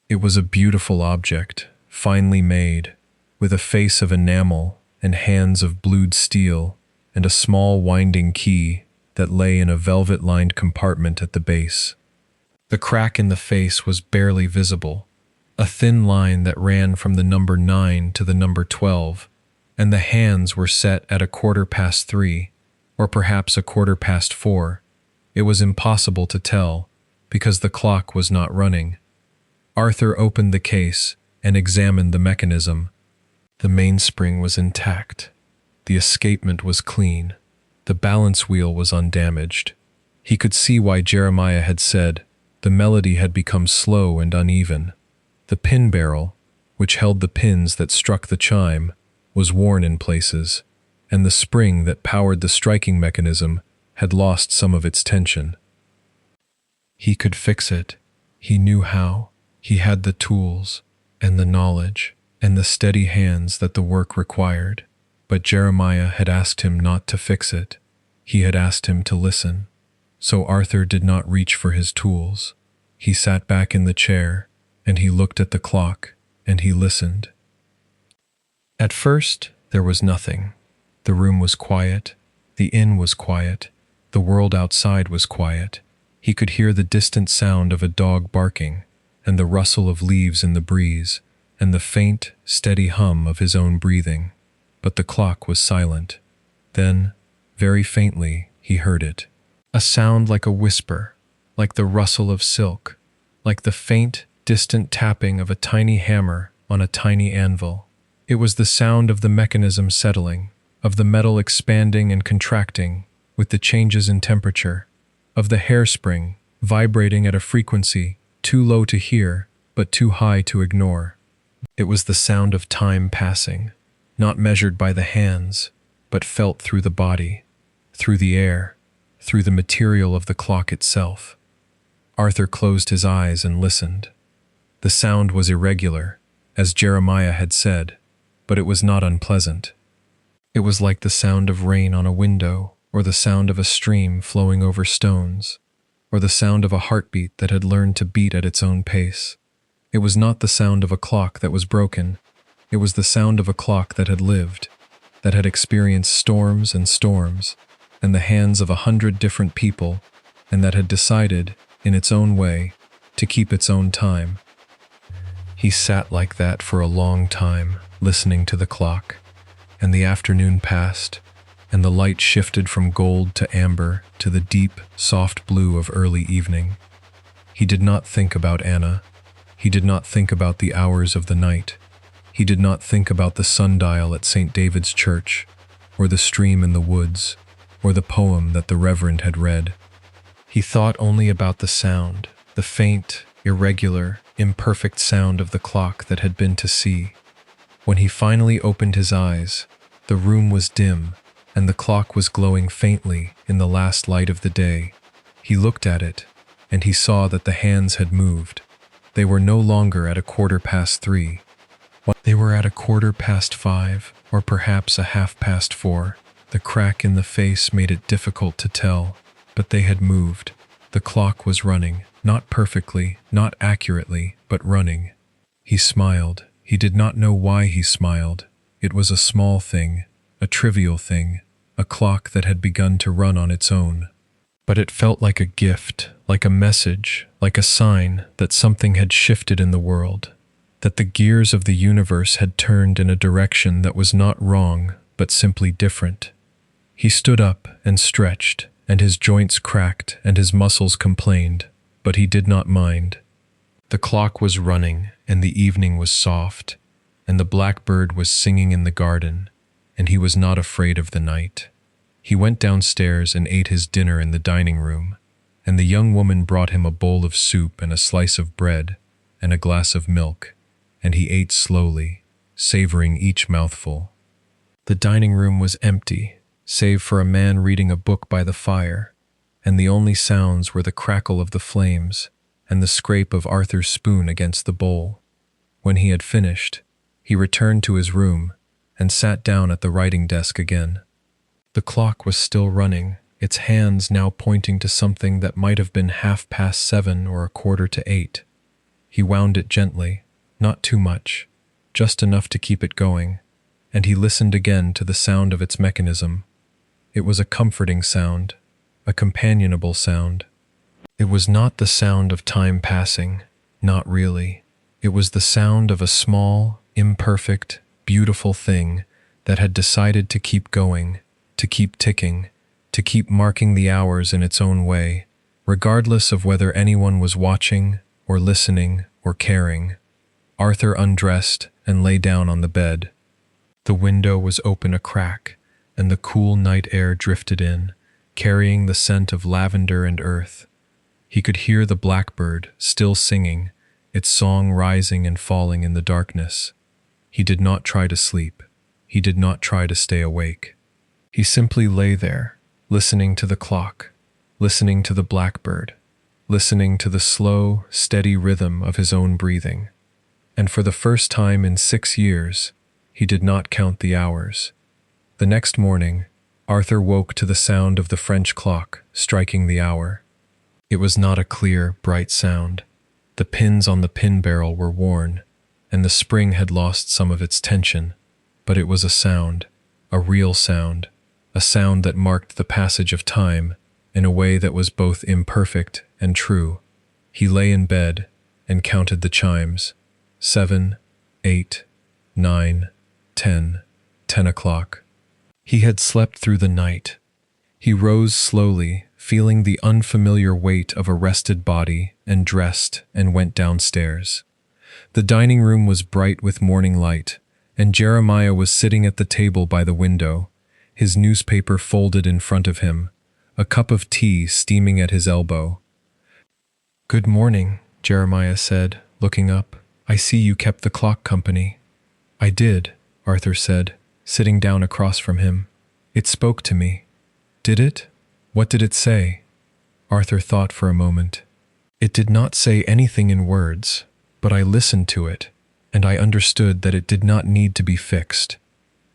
It was a beautiful object, finely made, with a face of enamel and hands of blued steel and a small winding key that lay in a velvet-lined compartment at the base. The crack in the face was barely visible, a thin line that ran from the number 9 to the number 12, and the hands were set at 3:15, or perhaps 4:15. It was impossible to tell, because the clock was not running. Arthur opened the case and examined the mechanism. The mainspring was intact. The escapement was clean. The balance wheel was undamaged. He could see why Jeremiah had said the melody had become slow and uneven. The pin barrel, which held the pins that struck the chime, was worn in places, and the spring that powered the striking mechanism had lost some of its tension. He could fix it. He knew how. He had the tools, and the knowledge, and the steady hands that the work required. But Jeremiah had asked him not to fix it. He had asked him to listen. So Arthur did not reach for his tools. He sat back in the chair, and he looked at the clock, and he listened. At first, there was nothing. The room was quiet. The inn was quiet. The world outside was quiet. He could hear the distant sound of a dog barking, and the rustle of leaves in the breeze, and the faint, steady hum of his own breathing. But the clock was silent. Then, very faintly, he heard it. A sound like a whisper, like the rustle of silk, like the faint, distant tapping of a tiny hammer on a tiny anvil. It was the sound of the mechanism settling, of the metal expanding and contracting with the changes in temperature, of the hairspring vibrating at a frequency too low to hear but too high to ignore. It was the sound of time passing, not measured by the hands, but felt through the body, through the air, through the material of the clock itself. Arthur closed his eyes and listened. The sound was irregular, as Jeremiah had said, but it was not unpleasant. It was like the sound of rain on a window, or the sound of a stream flowing over stones, or the sound of a heartbeat that had learned to beat at its own pace. It was not the sound of a clock that was broken. It was the sound of a clock that had lived, that had experienced storms and storms, and the hands of 100 different people, and that had decided, in its own way, to keep its own time. He sat like that for a long time, listening to the clock, and the afternoon passed, and the light shifted from gold to amber to the deep, soft blue of early evening. He did not think about Anna. He did not think about the hours of the night. He did not think about the sundial at St. David's Church, or the stream in the woods, or the poem that the Reverend had read. He thought only about the sound, the faint, irregular, imperfect sound of the clock that had been to sea. When he finally opened his eyes, the room was dim, and the clock was glowing faintly in the last light of the day. He looked at it, and he saw that the hands had moved. They were no longer at 3:15. They were at 5:15, or perhaps 4:30. The crack in the face made it difficult to tell, but they had moved. The clock was running, not perfectly, not accurately, but running. He smiled. He did not know why he smiled. It was a small thing, a trivial thing, a clock that had begun to run on its own. But it felt like a gift, like a message, like a sign that something had shifted in the world, that the gears of the universe had turned in a direction that was not wrong, but simply different. He stood up and stretched, and his joints cracked and his muscles complained, but he did not mind. The clock was running, and the evening was soft, and the blackbird was singing in the garden, and he was not afraid of the night. He went downstairs and ate his dinner in the dining room, and the young woman brought him a bowl of soup and a slice of bread and a glass of milk, and he ate slowly, savoring each mouthful. The dining room was empty, save for a man reading a book by the fire, and the only sounds were the crackle of the flames and the scrape of Arthur's spoon against the bowl. When he had finished, he returned to his room and sat down at the writing desk again. The clock was still running, its hands now pointing to something that might have been 7:30 or 7:45. He wound it gently, not too much, just enough to keep it going, and he listened again to the sound of its mechanism. It was a comforting sound, a companionable sound. It was not the sound of time passing, not really. It was the sound of a small, imperfect, beautiful thing that had decided to keep going, to keep ticking, to keep marking the hours in its own way, regardless of whether anyone was watching or listening or caring. Arthur undressed and lay down on the bed. The window was open a crack, and the cool night air drifted in, carrying the scent of lavender and earth. He could hear the blackbird still singing, its song rising and falling in the darkness. He did not try to sleep. He did not try to stay awake. He simply lay there, listening to the clock, listening to the blackbird, listening to the slow, steady rhythm of his own breathing. And for the first time in 6 years, he did not count the hours. The next morning, Arthur woke to the sound of the French clock striking the hour. It was not a clear, bright sound. The pins on the pin barrel were worn, and the spring had lost some of its tension, but it was a sound, a real sound, a sound that marked the passage of time in a way that was both imperfect and true. He lay in bed and counted the chimes. 7, 8, 9, 10, 10 o'clock. He had slept through the night. He rose slowly, feeling the unfamiliar weight of a rested body, and dressed and went downstairs. The dining room was bright with morning light, and Jeremiah was sitting at the table by the window, his newspaper folded in front of him, a cup of tea steaming at his elbow. "Good morning," Jeremiah said, looking up. "I see you kept the clock company." "I did," Arthur said, sitting down across from him. "It spoke to me." "Did it? What did it say?" Arthur thought for a moment. "It did not say anything in words, but I listened to it, and I understood that it did not need to be fixed.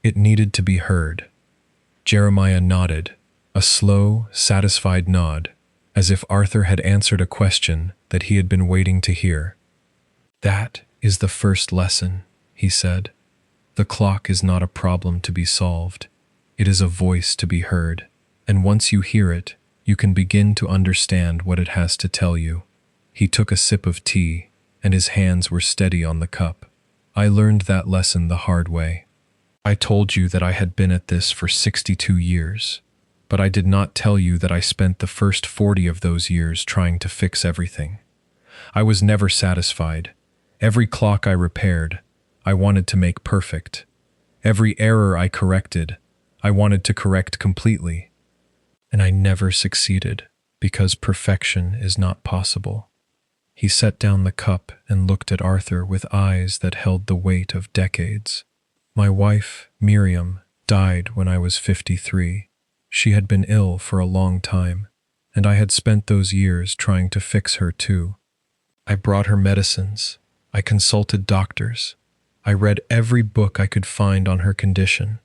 It needed to be heard." Jeremiah nodded, a slow, satisfied nod, as if Arthur had answered a question that he had been waiting to hear. "That is the first lesson," he said. "The clock is not a problem to be solved. It is a voice to be heard, and once you hear it, you can begin to understand what it has to tell you." He took a sip of tea, and his hands were steady on the cup. "I learned that lesson the hard way. I told you that I had been at this for 62 years, but I did not tell you that I spent the first 40 of those years trying to fix everything. I was never satisfied. Every clock I repaired, I wanted to make perfect. Every error I corrected, I wanted to correct completely. And I never succeeded, because perfection is not possible. He set down the cup and looked at Arthur with eyes that held the weight of decades. My wife, Miriam, died when I was 53. She had been ill for a long time, and I had spent those years trying to fix her too. I brought her medicines. I consulted doctors. I read every book I could find on her condition,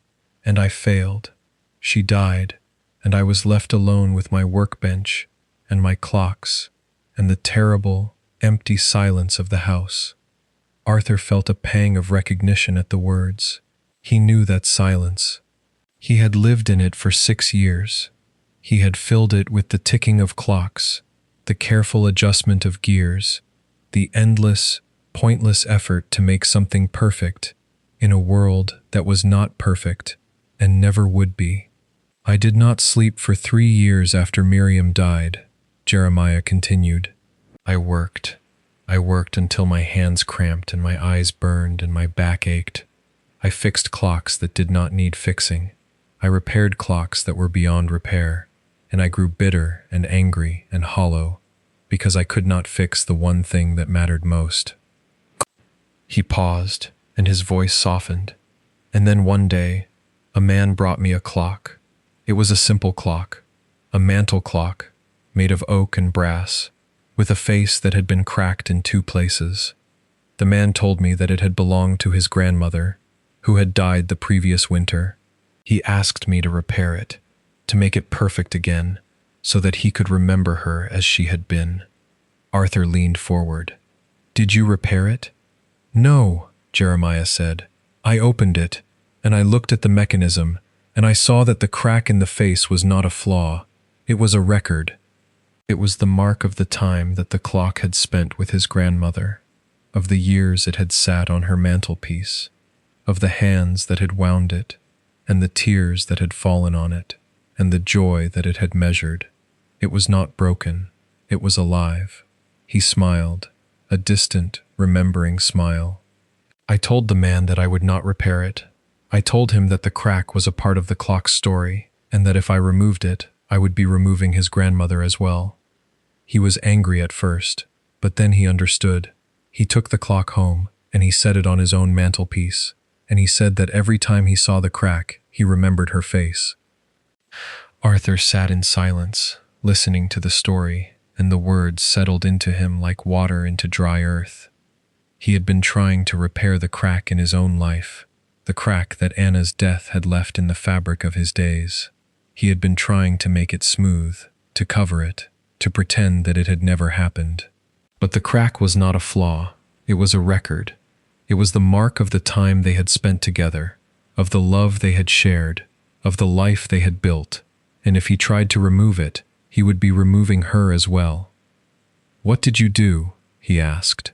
and I failed. She died, and I was left alone with my workbench and my clocks and the terrible, empty silence of the house. Arthur felt a pang of recognition at the words. He knew that silence. He had lived in it for 6 years. He had filled it with the ticking of clocks, the careful adjustment of gears, the endless, pointless effort to make something perfect in a world that was not perfect and never would be. I did not sleep for 3 years after Miriam died, Jeremiah continued. I worked until my hands cramped and my eyes burned and my back ached. I fixed clocks that did not need fixing. I repaired clocks that were beyond repair, and I grew bitter and angry and hollow because I could not fix the one thing that mattered most. He paused, and his voice softened. And then one day, a man brought me a clock. It was a simple clock, a mantel clock, made of oak and brass, with a face that had been cracked in 2 places. The man told me that it had belonged to his grandmother, who had died the previous winter. He asked me to repair it, to make it perfect again, so that he could remember her as she had been. Arthur leaned forward. Did you repair it? No, Jeremiah said. I opened it, and I looked at the mechanism, and I saw that the crack in the face was not a flaw. It was a record. It was the mark of the time that the clock had spent with his grandmother, of the years it had sat on her mantelpiece, of the hands that had wound it, and the tears that had fallen on it, and the joy that it had measured. It was not broken. It was alive. He smiled, a distant, remembering smile. I told the man that I would not repair it. I told him that the crack was a part of the clock's story, and that if I removed it, I would be removing his grandmother as well. He was angry at first, but then he understood. He took the clock home, and he set it on his own mantelpiece, and he said that every time he saw the crack, he remembered her face. Arthur sat in silence, listening to the story, and the words settled into him like water into dry earth. He had been trying to repair the crack in his own life, the crack that Anna's death had left in the fabric of his days. He had been trying to make it smooth, to cover it, to pretend that it had never happened. But the crack was not a flaw. It was a record. It was the mark of the time they had spent together, of the love they had shared, of the life they had built, and if he tried to remove it, he would be removing her as well. What did you do? He asked.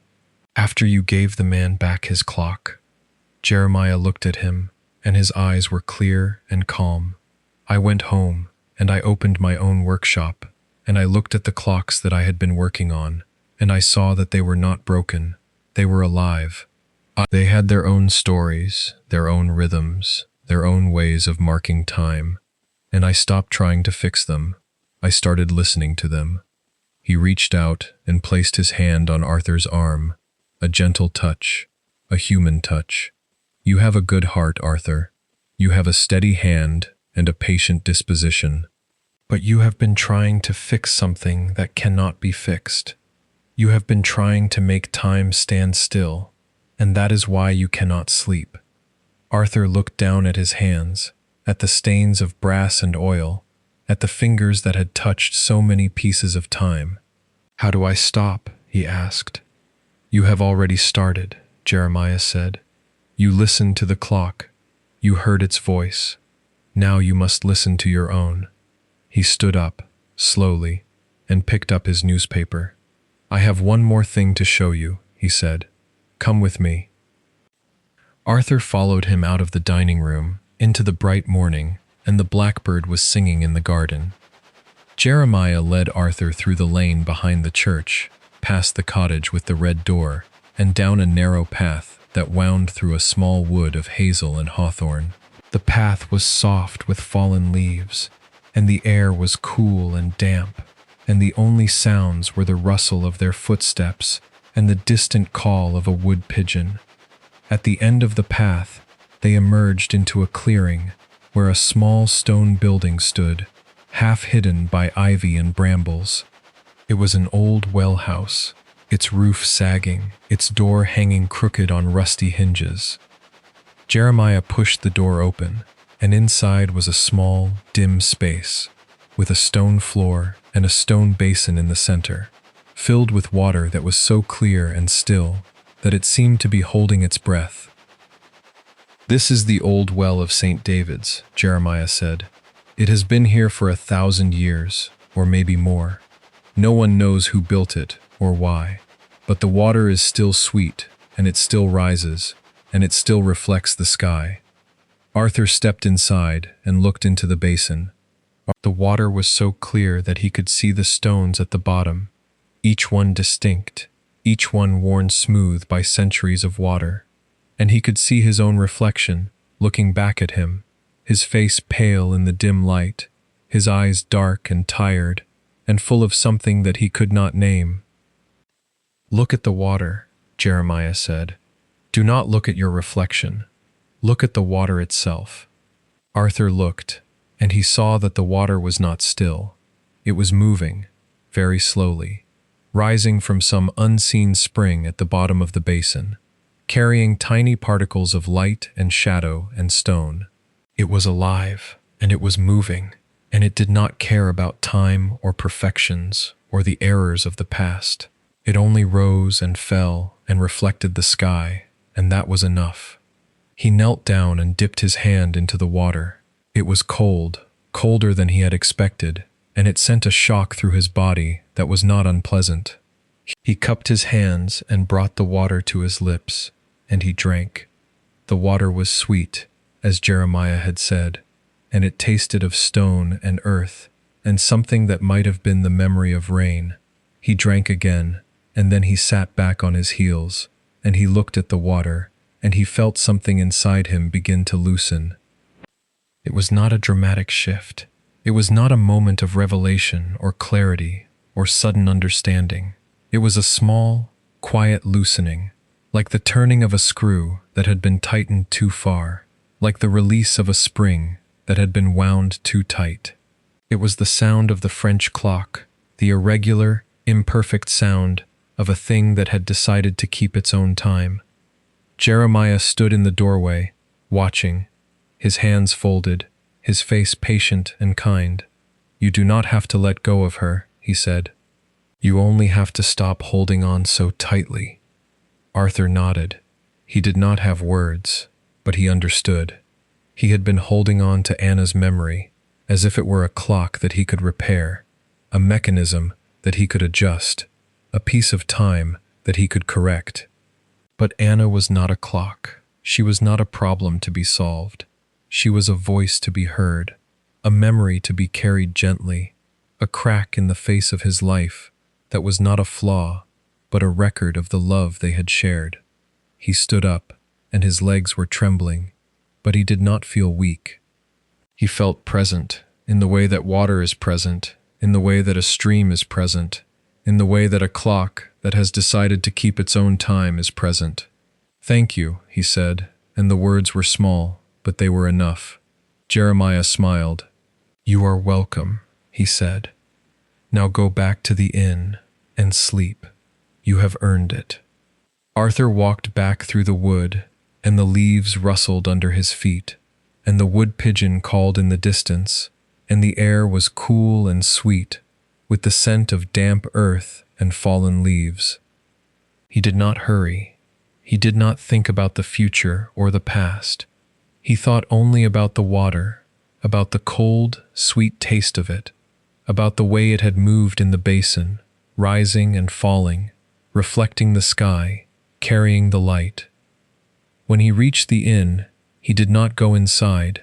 After you gave the man back his clock. Jeremiah looked at him, and his eyes were clear and calm. I went home, and I opened my own workshop, and I looked at the clocks that I had been working on, and I saw that they were not broken. They were alive. They had their own stories, their own rhythms, their own ways of marking time, and I stopped trying to fix them. I started listening to them. He reached out and placed his hand on Arthur's arm, a gentle touch, a human touch. You have a good heart, Arthur. You have a steady hand and a patient disposition. But you have been trying to fix something that cannot be fixed. You have been trying to make time stand still, and that is why you cannot sleep. Arthur looked down at his hands, at the stains of brass and oil, at the fingers that had touched so many pieces of time. How do I stop? He asked. You have already started, Jeremiah said. You listened to the clock. You heard its voice. Now you must listen to your own. He stood up, slowly, and picked up his newspaper. I have one more thing to show you, he said. Come with me. Arthur followed him out of the dining room, into the bright morning, and the blackbird was singing in the garden. Jeremiah led Arthur through the lane behind the church, past the cottage with the red door, and down a narrow path that wound through a small wood of hazel and hawthorn. The path was soft with fallen leaves, and the air was cool and damp. and the only sounds were the rustle of their footsteps and the distant call of a wood pigeon. At the end of the path, they emerged into a clearing where a small stone building stood, half hidden by ivy and brambles. It was an old well house, its roof sagging, its door hanging crooked on rusty hinges. Jeremiah pushed the door open, and inside was a small, dim space, with a stone floor and a stone basin in the center, filled with water that was so clear and still that it seemed to be holding its breath. "This is the old well of St. David's," Jeremiah said. "It has been here for 1,000 years, or maybe more. No one knows who built it or why, but the water is still sweet, and it still rises, and it still reflects the sky." Arthur stepped inside and looked into the basin. The water was so clear that he could see the stones at the bottom, each one distinct, each one worn smooth by centuries of water. And he could see his own reflection, looking back at him, his face pale in the dim light, his eyes dark and tired, and full of something that he could not name. "Look at the water," Jeremiah said. "Do not look at your reflection. Look at the water itself." Arthur looked, and he saw that the water was not still. It was moving, very slowly, rising from some unseen spring at the bottom of the basin, carrying tiny particles of light and shadow and stone. It was alive, and it was moving, and it did not care about time or perfections or the errors of the past. It only rose and fell and reflected the sky, and that was enough. He knelt down and dipped his hand into the water. It was cold, colder than he had expected, and it sent a shock through his body that was not unpleasant. He cupped his hands and brought the water to his lips, and he drank. The water was sweet, as Jeremiah had said, and it tasted of stone and earth, and something that might have been the memory of rain. He drank again, and then he sat back on his heels, and he looked at the water, and he felt something inside him begin to loosen. It was not a dramatic shift. It was not a moment of revelation or clarity or sudden understanding. It was a small, quiet loosening, like the turning of a screw that had been tightened too far, like the release of a spring that had been wound too tight. It was the sound of the French clock, the irregular, imperfect sound of a thing that had decided to keep its own time. Jeremiah stood in the doorway, watching, his hands folded, his face patient and kind. "You do not have to let go of her," he said. "You only have to stop holding on so tightly." Arthur nodded. He did not have words, but he understood. He had been holding on to Anna's memory, as if it were a clock that he could repair, a mechanism that he could adjust, a piece of time that he could correct. But Anna was not a clock. She was not a problem to be solved. She was a voice to be heard, a memory to be carried gently, a crack in the face of his life that was not a flaw, but a record of the love they had shared. He stood up, and his legs were trembling, but he did not feel weak. He felt present, in the way that water is present, in the way that a stream is present, in the way that a clock that has decided to keep its own time is present. "Thank you," he said, and the words were small, but they were enough. Jeremiah smiled. "You are welcome," he said. "Now go back to the inn and sleep. You have earned it." Arthur walked back through the wood, and the leaves rustled under his feet, and the wood pigeon called in the distance, and the air was cool and sweet, with the scent of damp earth and fallen leaves. He did not hurry. He did not think about the future or the past. He thought only about the water, about the cold, sweet taste of it, about the way it had moved in the basin, rising and falling, reflecting the sky, carrying the light. When he reached the inn, he did not go inside.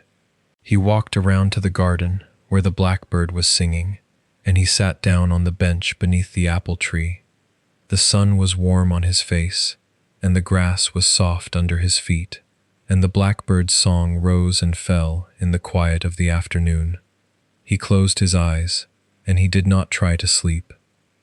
He walked around to the garden where the blackbird was singing, and he sat down on the bench beneath the apple tree. The sun was warm on his face, and the grass was soft under his feet, and the blackbird's song rose and fell in the quiet of the afternoon. He closed his eyes, and he did not try to sleep.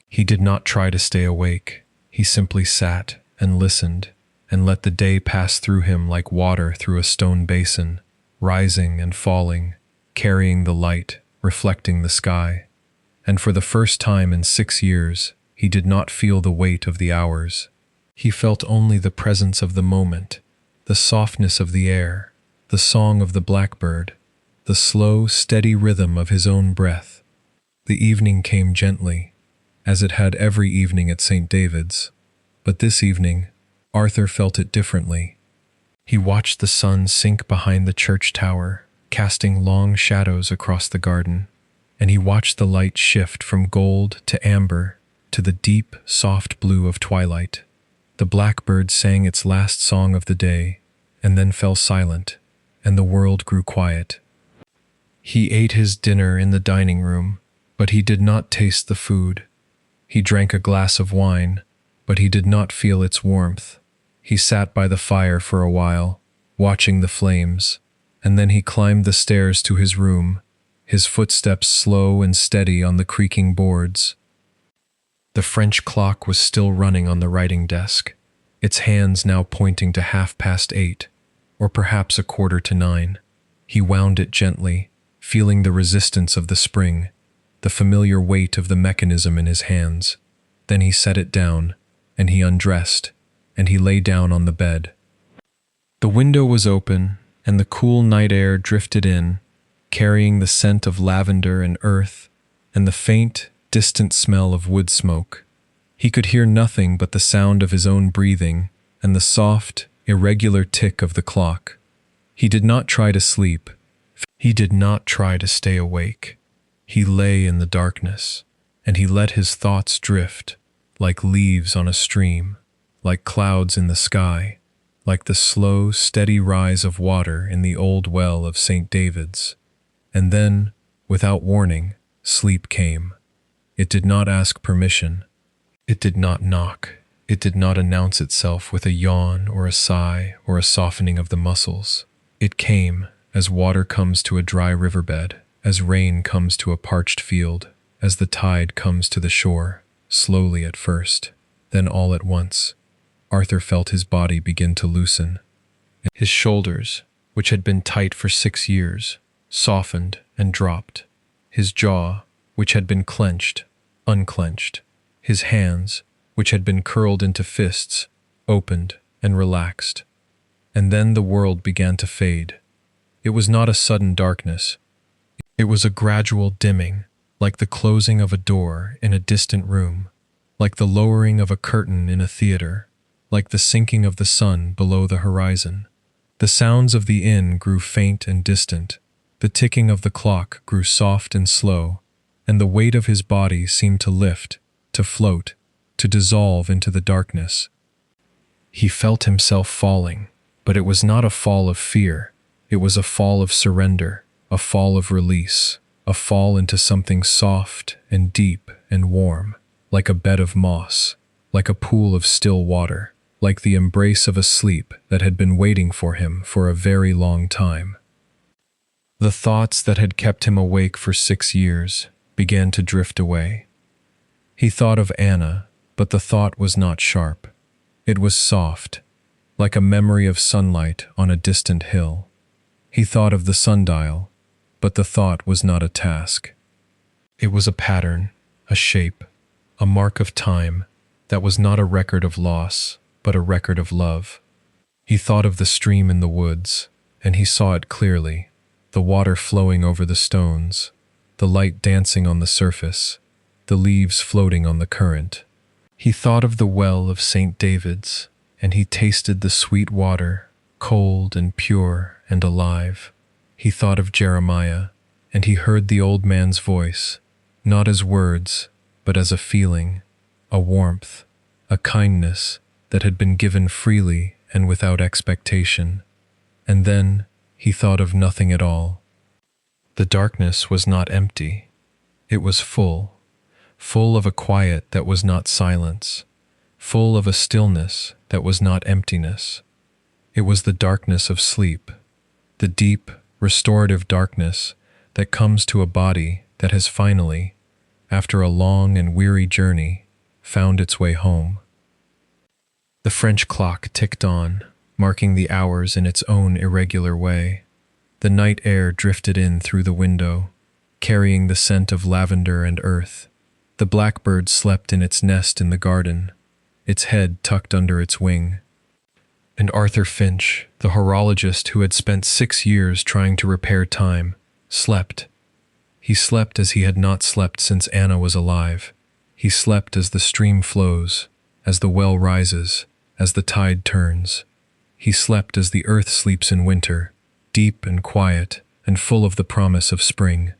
He did not try to stay awake. He simply sat and listened and let the day pass through him like water through a stone basin, rising and falling, carrying the light, reflecting the sky. And for the first time in 6 years, he did not feel the weight of the hours. He felt only the presence of the moment, the softness of the air, the song of the blackbird, the slow, steady rhythm of his own breath. The evening came gently, as it had every evening at St. David's. But this evening, Arthur felt it differently. He watched the sun sink behind the church tower, casting long shadows across the garden, and he watched the light shift from gold to amber to the deep, soft blue of twilight. The blackbird sang its last song of the day, and then fell silent, and the world grew quiet. He ate his dinner in the dining room, but he did not taste the food. He drank a glass of wine, but he did not feel its warmth. He sat by the fire for a while, watching the flames, and then he climbed the stairs to his room, his footsteps slow and steady on the creaking boards. The French clock was still running on the writing desk, its hands now pointing to 8:30, or perhaps 9:15. He wound it gently, feeling the resistance of the spring, the familiar weight of the mechanism in his hands. Then he set it down, and he undressed, and he lay down on the bed. The window was open, and the cool night air drifted in, carrying the scent of lavender and earth, and the faint, distant smell of wood smoke. He could hear nothing but the sound of his own breathing and the soft, irregular tick of the clock. He did not try to sleep. He did not try to stay awake. He lay in the darkness, and he let his thoughts drift, like leaves on a stream, like clouds in the sky, like the slow, steady rise of water in the old well of St. David's. And then, without warning, sleep came. It did not ask permission. It did not knock. It did not announce itself with a yawn or a sigh or a softening of the muscles. It came as water comes to a dry riverbed, as rain comes to a parched field, as the tide comes to the shore, slowly at first, then all at once. Arthur felt his body begin to loosen. His shoulders, which had been tight for 6 years, softened and dropped. His jaw, which had been clenched, unclenched. His hands, which had been curled into fists, opened and relaxed. And then the world began to fade. It was not a sudden darkness. It was a gradual dimming, like the closing of a door in a distant room, like the lowering of a curtain in a theater, like the sinking of the sun below the horizon. The sounds of the inn grew faint and distant. The ticking of the clock grew soft and slow, and the weight of his body seemed to lift, to float, to dissolve into the darkness. He felt himself falling, but it was not a fall of fear. It was a fall of surrender, a fall of release, a fall into something soft and deep and warm, like a bed of moss, like a pool of still water, like the embrace of a sleep that had been waiting for him for a very long time. The thoughts that had kept him awake for 6 years began to drift away. He thought of Anna, but the thought was not sharp. It was soft, like a memory of sunlight on a distant hill. He thought of the sundial, but the thought was not a task. It was a pattern, a shape, a mark of time that was not a record of loss, but a record of love. He thought of the stream in the woods, and he saw it clearly, the water flowing over the stones, the light dancing on the surface, the leaves floating on the current. He thought of the well of St. David's, and he tasted the sweet water, cold and pure and alive. He thought of Jeremiah, and he heard the old man's voice, not as words, but as a feeling, a warmth, a kindness that had been given freely and without expectation. And then he thought of nothing at all. The darkness was not empty. It was full of a quiet that was not silence, full of a stillness that was not emptiness. It was the darkness of sleep, the deep, restorative darkness that comes to a body that has finally, after a long and weary journey, found its way home. The French clock ticked on, marking the hours in its own irregular way. The night air drifted in through the window, carrying the scent of lavender and earth. The blackbird slept in its nest in the garden, its head tucked under its wing. And Arthur Finch, the horologist who had spent 6 years trying to repair time, slept. He slept as he had not slept since Anna was alive. He slept as the stream flows, as the well rises, as the tide turns. He slept as the earth sleeps in winter, deep and quiet and full of the promise of spring.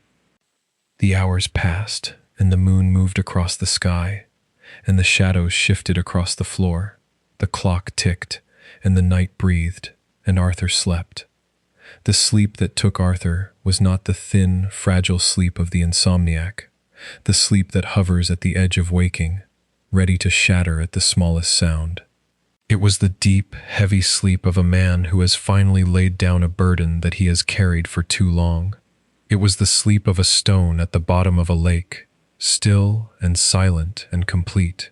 The hours passed, and the moon moved across the sky, and the shadows shifted across the floor. The clock ticked, and the night breathed, and Arthur slept. The sleep that took Arthur was not the thin, fragile sleep of the insomniac, the sleep that hovers at the edge of waking, ready to shatter at the smallest sound. It was the deep, heavy sleep of a man who has finally laid down a burden that he has carried for too long. It was the sleep of a stone at the bottom of a lake, still and silent and complete.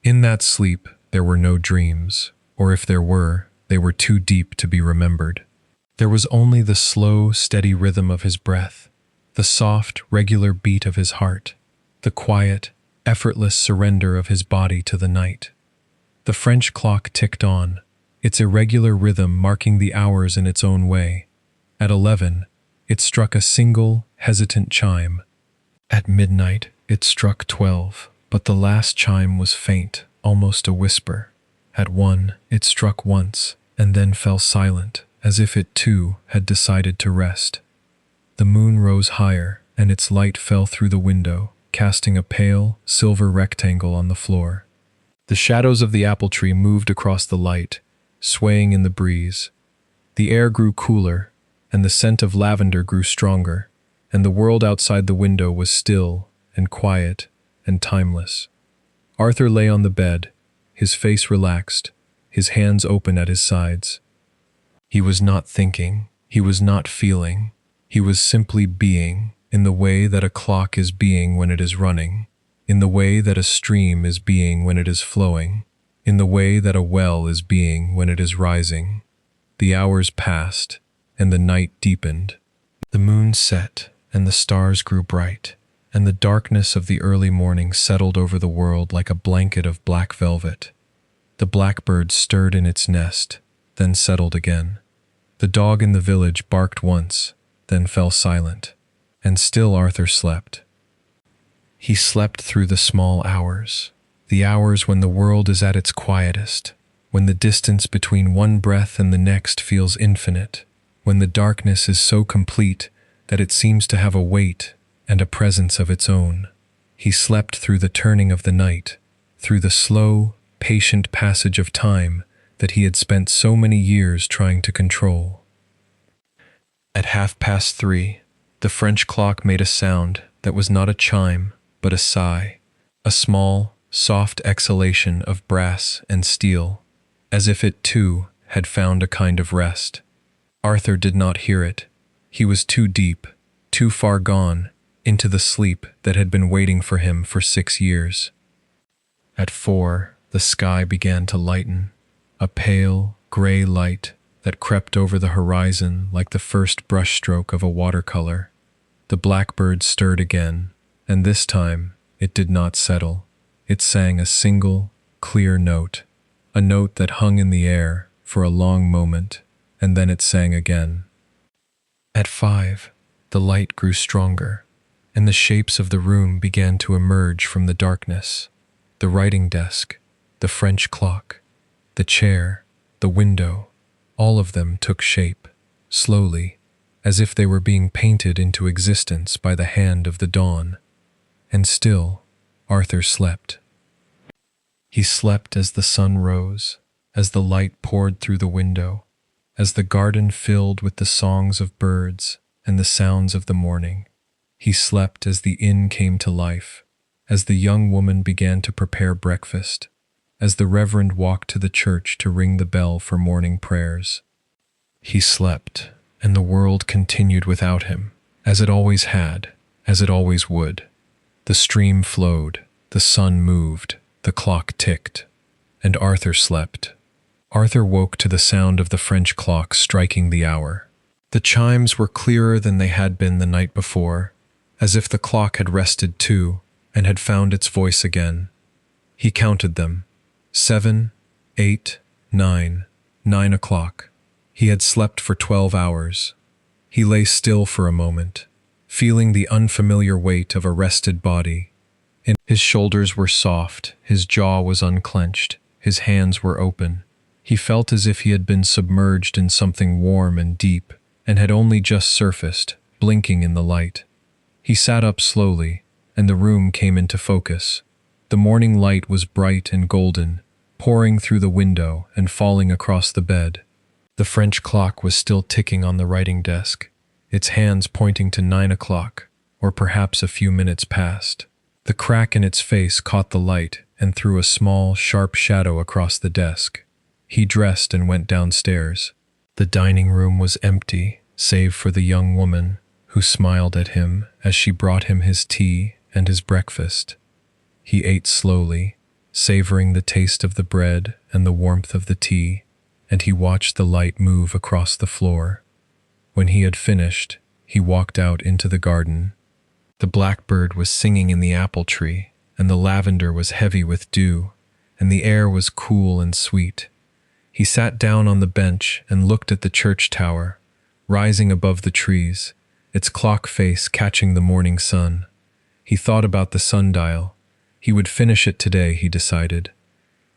In that sleep there were no dreams, or if there were, they were too deep to be remembered. There was only the slow, steady rhythm of his breath, the soft, regular beat of his heart, the quiet, effortless surrender of his body to the night. The French clock ticked on, its irregular rhythm marking the hours in its own way. At 11, it struck a single, hesitant chime. At midnight, it struck 12, but the last chime was faint, almost a whisper. At 1, it struck once, and then fell silent, as if it too had decided to rest. The moon rose higher, and its light fell through the window, casting a pale, silver rectangle on the floor. The shadows of the apple tree moved across the light, swaying in the breeze. The air grew cooler, and the scent of lavender grew stronger, and the world outside the window was still and quiet and timeless. Arthur lay on the bed, his face relaxed, his hands open at his sides. He was not thinking, he was not feeling, he was simply being in the way that a clock is being when it is running, in the way that a stream is being when it is flowing, in the way that a well is being when it is rising. The hours passed, and the night deepened. The moon set, and the stars grew bright, and the darkness of the early morning settled over the world like a blanket of black velvet. The blackbird stirred in its nest, then settled again. The dog in the village barked once, then fell silent, and still Arthur slept. He slept through the small hours, the hours when the world is at its quietest, when the distance between one breath and the next feels infinite, when the darkness is so complete that it seems to have a weight and a presence of its own. He slept through the turning of the night, through the slow, patient passage of time that he had spent so many years trying to control. At 3:30, the French clock made a sound that was not a chime, but a sigh, a small, soft exhalation of brass and steel, as if it too had found a kind of rest. Arthur did not hear it. He was too deep, too far gone, into the sleep that had been waiting for him for 6 years. At 4, the sky began to lighten, a pale, gray light that crept over the horizon like the first brushstroke of a watercolor. The blackbird stirred again, and this time it did not settle. It sang a single, clear note, a note that hung in the air for a long moment, and then it sang again. At 5, the light grew stronger, and the shapes of the room began to emerge from the darkness. The writing desk, the French clock, the chair, the window, all of them took shape, slowly, as if they were being painted into existence by the hand of the dawn. And still, Arthur slept. He slept as the sun rose, as the light poured through the window, as the garden filled with the songs of birds and the sounds of the morning. He slept as the inn came to life, as the young woman began to prepare breakfast, as the reverend walked to the church to ring the bell for morning prayers. He slept, and the world continued without him, as it always had, as it always would. The stream flowed, the sun moved, the clock ticked, and Arthur slept. Arthur woke to the sound of the French clock striking the hour. The chimes were clearer than they had been the night before, as if the clock had rested too and had found its voice again. He counted them. 7, 8, 9, 9 o'clock. He had slept for 12 hours. He lay still for a moment, feeling the unfamiliar weight of a rested body. His shoulders were soft, his jaw was unclenched, his hands were open. He felt as if he had been submerged in something warm and deep, and had only just surfaced, blinking in the light. He sat up slowly, and the room came into focus. The morning light was bright and golden, pouring through the window and falling across the bed. The French clock was still ticking on the writing desk, its hands pointing to 9 o'clock, or perhaps a few minutes past. The crack in its face caught the light and threw a small, sharp shadow across the desk. He dressed and went downstairs. The dining room was empty, save for the young woman, who smiled at him as she brought him his tea and his breakfast. He ate slowly, savoring the taste of the bread and the warmth of the tea, and he watched the light move across the floor. When he had finished, he walked out into the garden. The blackbird was singing in the apple tree, and the lavender was heavy with dew, and the air was cool and sweet. He sat down on the bench and looked at the church tower, rising above the trees, its clock face catching the morning sun. He thought about the sundial. He would finish it today, he decided.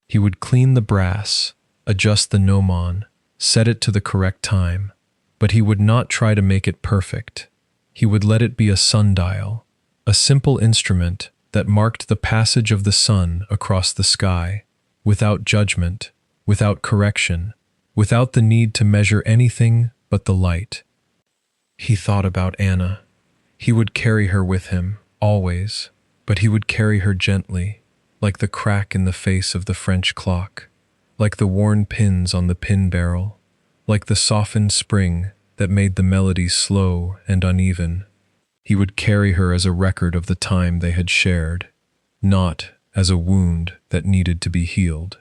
He would clean the brass, adjust the gnomon, set it to the correct time, but he would not try to make it perfect. He would let it be a sundial, a simple instrument that marked the passage of the sun across the sky, without judgment, without correction, without the need to measure anything but the light. He thought about Anna. He would carry her with him, always, but he would carry her gently, like the crack in the face of the French clock, like the worn pins on the pin barrel, like the softened spring that made the melody slow and uneven. He would carry her as a record of the time they had shared, not as a wound that needed to be healed.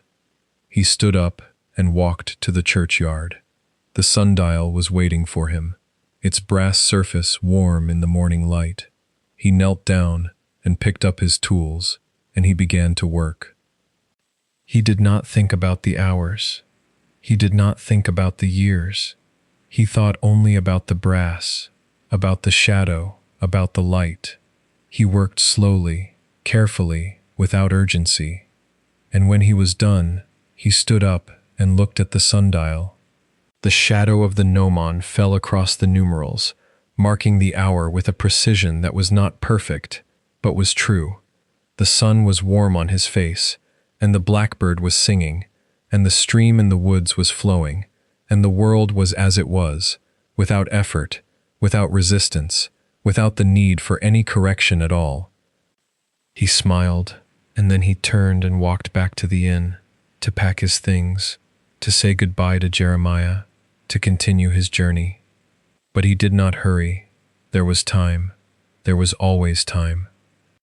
He stood up and walked to the churchyard. The sundial was waiting for him, its brass surface warm in the morning light. He knelt down and picked up his tools, and he began to work. He did not think about the hours. He did not think about the years. He thought only about the brass, about the shadow, about the light. He worked slowly, carefully, without urgency. And when he was done, he stood up and looked at the sundial. The shadow of the gnomon fell across the numerals, marking the hour with a precision that was not perfect, but was true. The sun was warm on his face, and the blackbird was singing, and the stream in the woods was flowing, and the world was as it was, without effort, without resistance, without the need for any correction at all. He smiled, and then he turned and walked back to the inn, to pack his things, to say goodbye to Jeremiah, to continue his journey. But he did not hurry. There was time. There was always time.